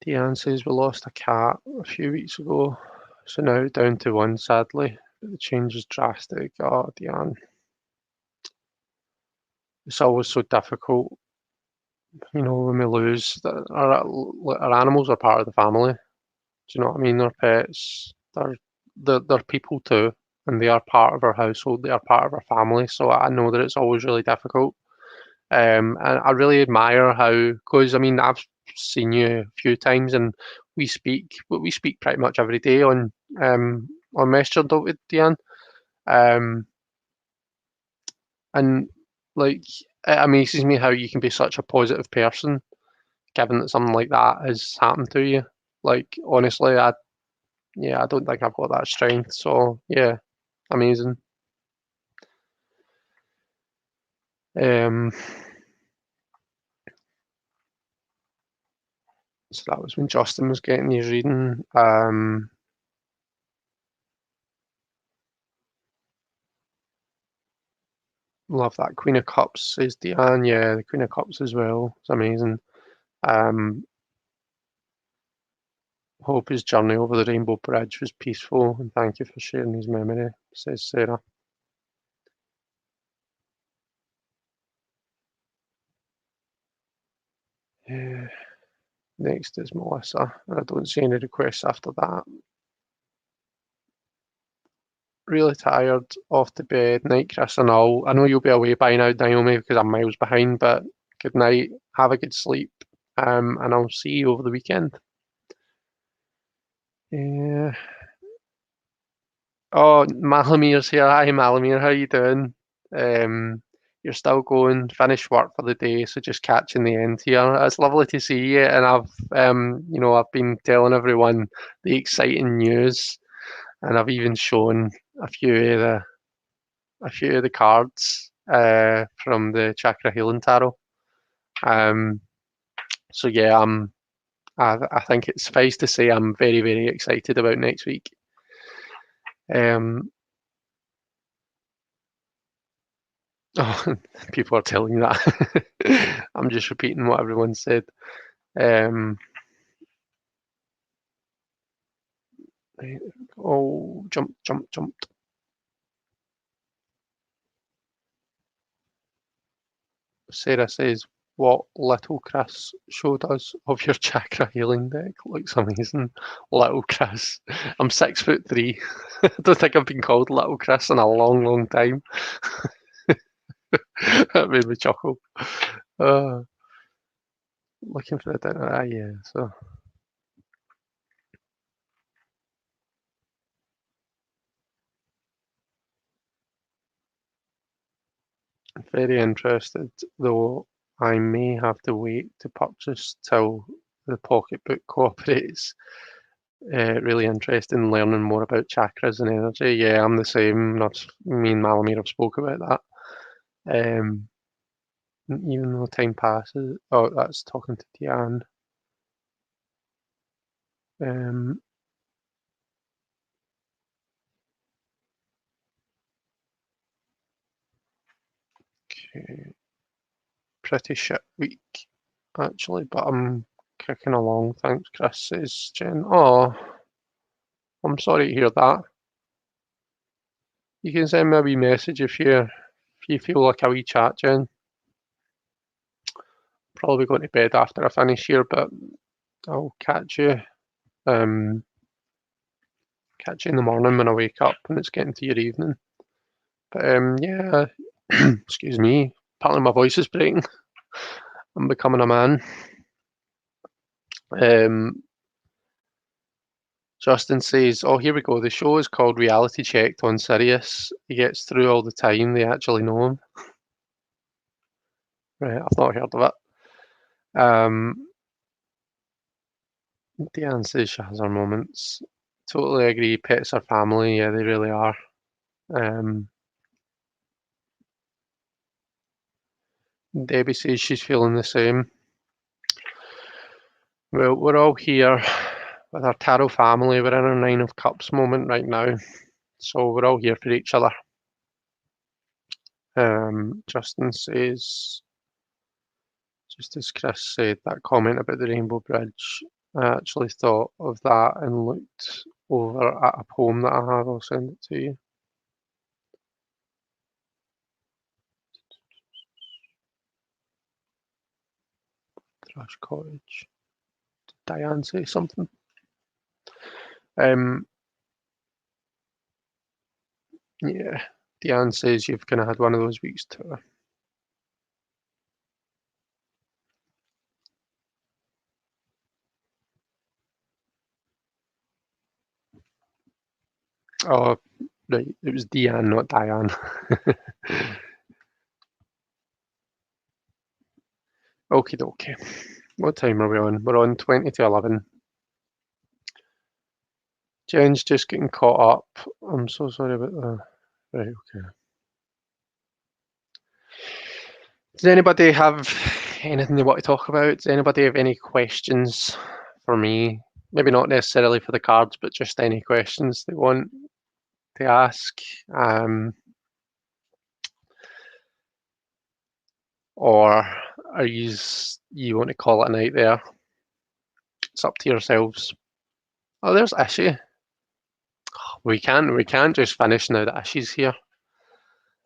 Deanne says we lost a cat a few weeks ago, so now down to one, sadly. But the change is drastic. Oh, Deanne. It's always so difficult, when we lose. Our animals are part of the family. Do you know what I mean? They're pets. They're people too, and they are part of our household. They are part of our family. So I know that it's always really difficult. And I really admire how, because I mean, I've seen you a few times, and we speak pretty much every day on Messenger, don't we, Deanne? And like, it amazes me how you can be such a positive person, given that something like that has happened to you. Like, honestly, I don't think I've got that strength. So yeah, amazing. So that was when Justin was getting his reading. Love that Queen of Cups, says Deanne. Yeah, the Queen of Cups as well. It's amazing. Hope his journey over the Rainbow Bridge was peaceful, and thank you for sharing his memory, says Sarah. Yeah. Next is Melissa, and I don't see any requests after that. Really tired, off to bed. Night, Chris and all. I know you'll be away by now, Naomi, because I'm miles behind, but good night. Have a good sleep, and I'll see you over the weekend. Yeah. Oh, Malamir's here. Hi, Malamir. How you doing? You're still going. Finished work for the day, so just catching the end here. It's lovely to see you, and I've been telling everyone the exciting news, and I've even shown a few of the cards from the Chakra Healing Tarot. So yeah, I think it's suffice to say I'm very, very excited about next week. Oh, people are telling you that. I'm just repeating what everyone said. Um, oh, jump, jump, jumped. Sarah says, what little Chris showed us of your chakra healing deck looks amazing. Little Chris. I'm 6'3". I don't think I've been called Little Chris in a long, long time. That made me chuckle. Uh, looking for the dinner. Ah, yeah. So very interested, though I may have to wait to purchase till the pocketbook cooperates. Really interested in learning more about chakras and energy. Yeah, I'm the same. Not me and Malamir have spoke about that. Even though time passes. Oh, that's talking to Diane. Um, okay. Pretty shit week, actually, but I'm kicking along. Thanks, Chris, says Jen. Oh, I'm sorry to hear that. You can send me a wee message if you feel like a wee chat, Jen. Probably going to bed after I finish here, but I'll um catch you in the morning when I wake up and it's getting to your evening. But yeah, excuse me. Apparently my voice is breaking. I'm becoming a man. Um, Justin says, "Oh, here we go. The show is called Reality Checked on Sirius. He gets through all the time. They actually know him." Right, I've not heard of it. Deanne says she has her moments. Totally agree. Pets are family. Yeah, they really are. Um, Debbie says she's feeling the same. Well, we're all here with our tarot family. We're in our Nine of Cups moment right now. So we're all here for each other. Justin says, just as Chris said, that comment about the Rainbow Bridge, I actually thought of that and looked over at a poem that I have. I'll send it to you. Trash Cottage. Did Diane say something? Um, yeah. Diane says you've kind of had one of those weeks too. Oh, right. It was Diane, not Diane. Okie dokie. What time are we on? We're on 20 to 11. Jen's just getting caught up. I'm so sorry about that. Right, okay. Does anybody have anything they want to talk about? Does anybody have any questions for me? Maybe not necessarily for the cards, but just any questions they want to ask. Or are you want to call it a night there? It's up to yourselves. Oh, there's Ishi. We can't just finish now that Ishi's here.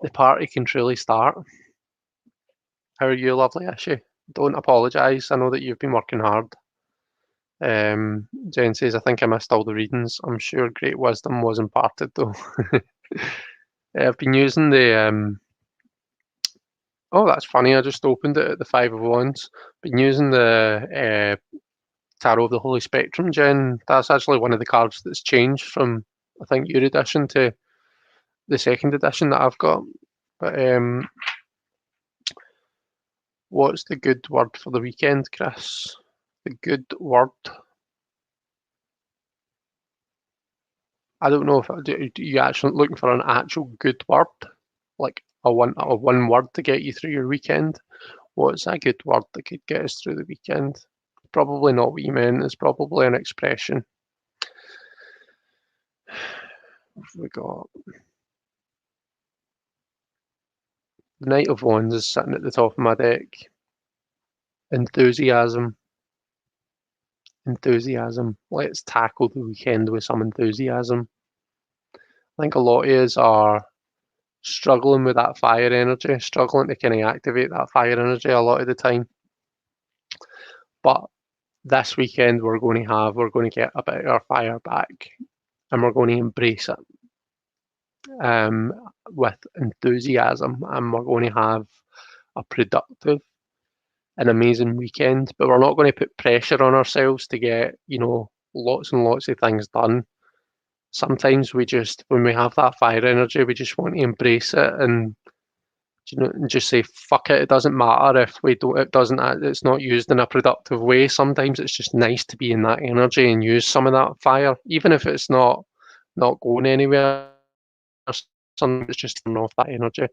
The party can truly start. How are you, lovely Ishi? Don't apologise. I know that you've been working hard. Jen says, I think I missed all the readings. I'm sure great wisdom was imparted though. I've been using oh, that's funny. I just opened it at the Five of Wands. Been using the Tarot of the Holy Spectrum, Jen. That's actually one of the cards that's changed from, I think, your edition to the second edition that I've got. But what's the good word for the weekend, Chris? The good word. I don't know if you actually looking for an actual good word, like a one word to get you through your weekend. What's a good word that could get us through the weekend? Probably not what you meant. It's probably an expression. What have we got? The Knight of Wands is sitting at the top of my deck. Enthusiasm. Enthusiasm. Let's tackle the weekend with some enthusiasm. I think a lot of us are struggling with that fire energy, struggling to kind of activate that fire energy a lot of the time. But this weekend we're going to get a bit of our fire back, and we're going to embrace it with enthusiasm, and we're going to have a productive and amazing weekend. But we're not going to put pressure on ourselves to get, lots and lots of things done. Sometimes when we have that fire energy, we just want to embrace it and just say fuck it. It doesn't matter if we don't. It's not used in a productive way. Sometimes it's just nice to be in that energy and use some of that fire, even if it's not going anywhere. Sometimes it's just turn off that energy.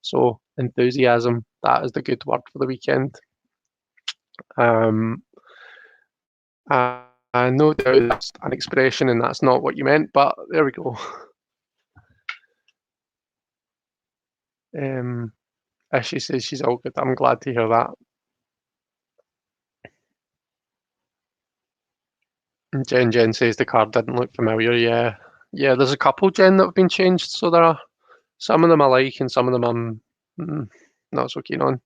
So enthusiasm, that is the good word for the weekend. Um, no doubt that's an expression and that's not what you meant, but there we go. As she says she's all good. I'm glad to hear that. And Jen says the card didn't look familiar. Yeah. Yeah, there's a couple, Jen, that have been changed. So there are some of them I like and some of them I'm not so keen on.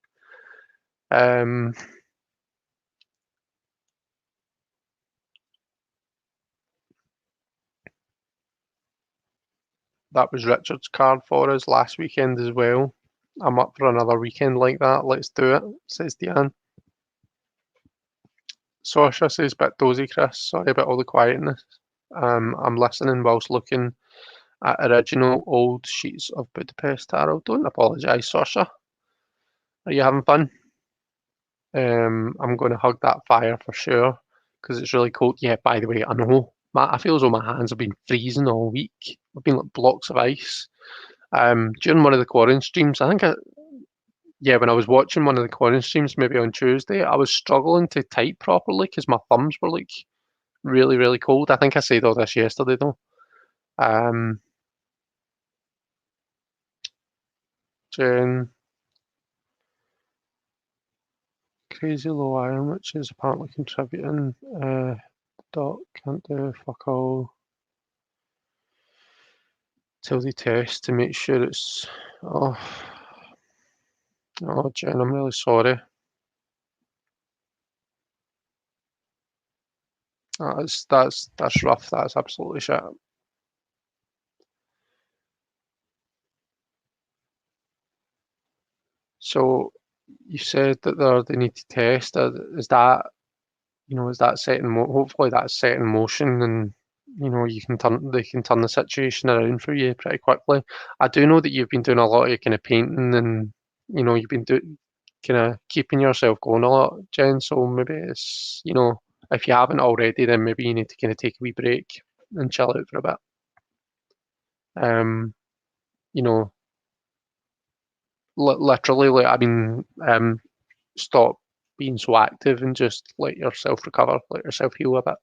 That was Richard's card for us last weekend as well. I'm up for another weekend like that. Let's do it, says Diane. Sasha says, bit dozy, Chris. Sorry about all the quietness. I'm listening whilst looking at original old sheets of Budapest Tarot. Don't apologise, Sasha. Are you having fun? I'm going to hug that fire for sure because it's really cold. Yeah, by the way, I know. I feel as though my hands have been freezing all week. I've been like blocks of ice. During one of the quarantine streams, when I was watching one of the quarantine streams, maybe on Tuesday, I was struggling to type properly because my thumbs were like really, really cold. I think I said all this yesterday though. Jen, crazy low iron, which is apparently contributing. Doc can't do fuck all till they test to make sure it's. Oh, oh, Jen, I'm really sorry. That's rough. That's absolutely shit. So you said that they need to test. Is that is that set in hopefully that's set in motion and they can turn the situation around for you pretty quickly. I do know that you've been doing a lot of kind of painting and you've been kind of keeping yourself going a lot, Jen. So maybe it's if you haven't already, then maybe you need to kind of take a wee break and chill out for a bit. Um, you know, literally, like stop being so active and just let yourself recover, let yourself heal a bit.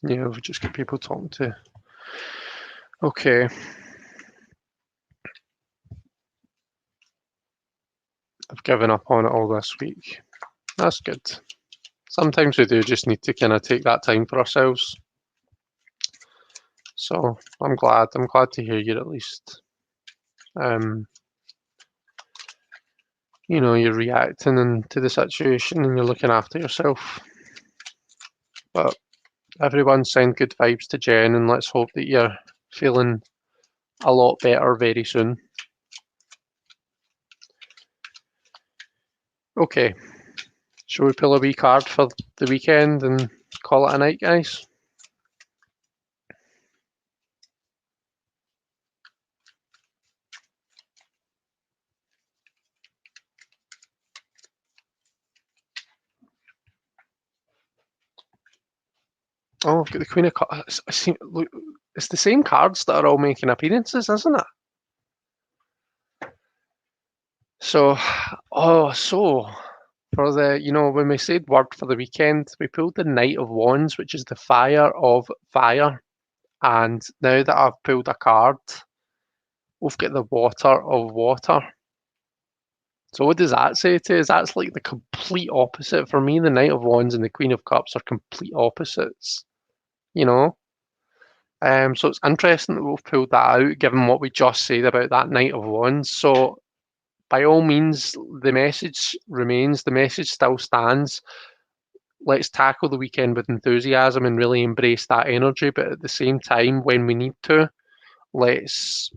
Yeah, we've just got people talking to. Okay. I've given up on it all this week. That's good. Sometimes we do just need to kind of take that time for ourselves. So I'm glad. I'm glad to hear you at least. You're reacting to the situation and you're looking after yourself. But everyone send good vibes to Jen and let's hope that you're feeling a lot better very soon. Okay. Shall we pull a wee card for the weekend and call it a night, guys? Oh, I've got the Queen of Cups. Look, it's the same cards that are all making appearances, isn't it? So, so for the, when we said word for the weekend, we pulled the Knight of Wands, which is the fire of fire. And now that I've pulled a card, we've got the water of water. So what does that say to us? That's like the complete opposite. For me, the Knight of Wands and the Queen of Cups are complete opposites, you know? So it's interesting that we've pulled that out, given what we just said about that Knight of Wands. So by all means, the message remains, the message still stands. Let's tackle the weekend with enthusiasm and really embrace that energy. But at the same time, when we need to, let's,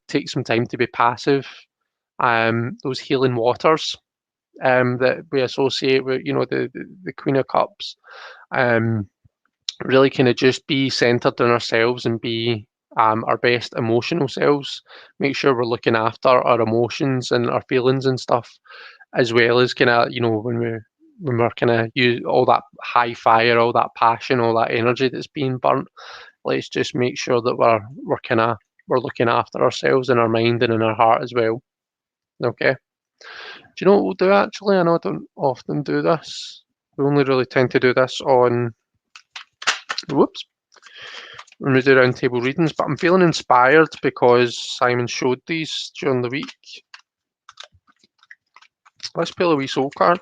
take some time to be passive. Those healing waters that we associate with, the Queen of Cups, really kind of just be centered in ourselves and be our best emotional selves. Make sure we're looking after our emotions and our feelings and stuff, as well as kind of, when we're kind of use all that high fire, all that passion, all that energy that's being burnt. Let's just make sure that we're looking after ourselves in our mind and in our heart as well. Okay. Do you know what we'll do actually? I know I don't often do this. We only really tend to do this on, whoops, when we do round table readings, but I'm feeling inspired because Simon showed these during the week. Let's pull a wee soul card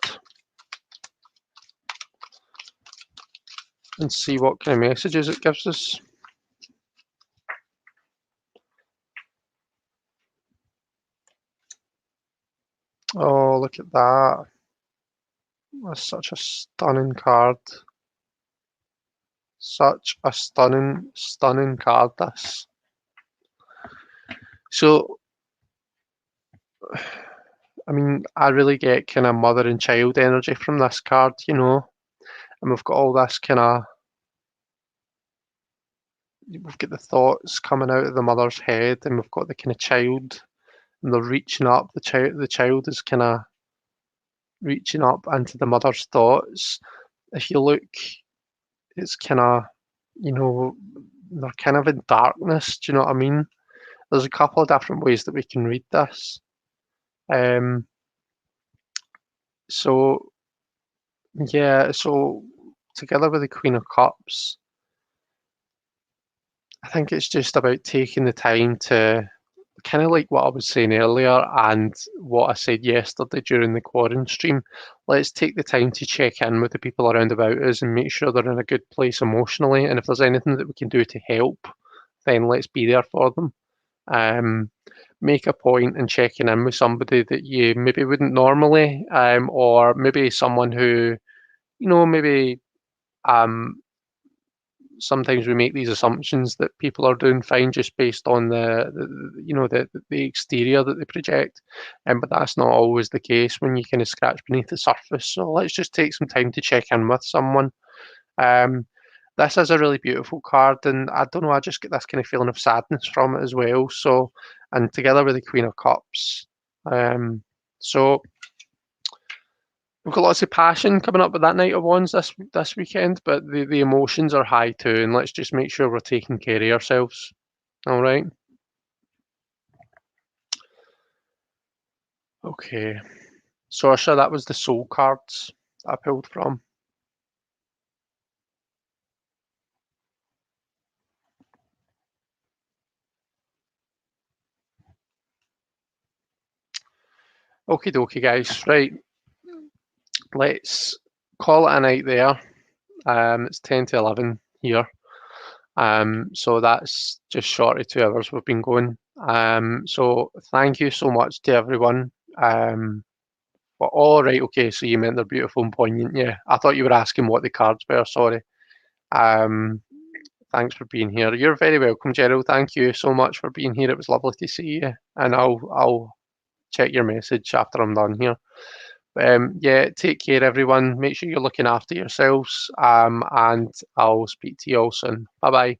and see what kind of messages it gives us. Oh, look at that. That's such a stunning card. Such a stunning card, this. So, I mean, I really get kind of mother and child energy from this card, and we've got all this kind of, we've got the thoughts coming out of the mother's head, and we've got the kind of child, and they're reaching up. The child is kind of reaching up into the mother's thoughts. If you look, it's kind of, they're kind of in darkness. Do you know what I mean? There's a couple of different ways that we can read this. So yeah, so together with the Queen of Cups, I think it's just about taking the time to, kind of like what I was saying earlier and what I said yesterday during the quarantine stream. Let's take the time to check in with the people around about us and make sure they're in a good place emotionally. And if there's anything that we can do to help, then let's be there for them. Make a point in checking in with somebody that you maybe wouldn't normally, or maybe someone who, maybe um, sometimes we make these assumptions that people are doing fine just based on the exterior that they project, but that's not always the case when you kind of scratch beneath the surface. So let's just take some time to check in with someone. Um, this is a really beautiful card, and I don't know, I just get this kind of feeling of sadness from it as well. So, and together with the Queen of Cups, so we've got lots of passion coming up with that Knight of Wands this weekend, but the emotions are high too, and let's just make sure we're taking care of ourselves. All right. Okay. So Saoirse, that was the soul cards I pulled from. Okie dokie, guys. Right. Let's call it a night there. It's 10 to 11 here. So that's just short of 2 hours we've been going. So thank you so much to everyone. But all right, okay, so you meant they're beautiful and poignant. Yeah, I thought you were asking what the cards were. Sorry. Um, thanks for being here. You're very welcome, Gerald. Thank you so much for being here. It was lovely to see you, and I'll check your message after I'm done here. Yeah, take care, everyone. Make sure you're looking after yourselves. And I'll speak to you all soon. Bye bye.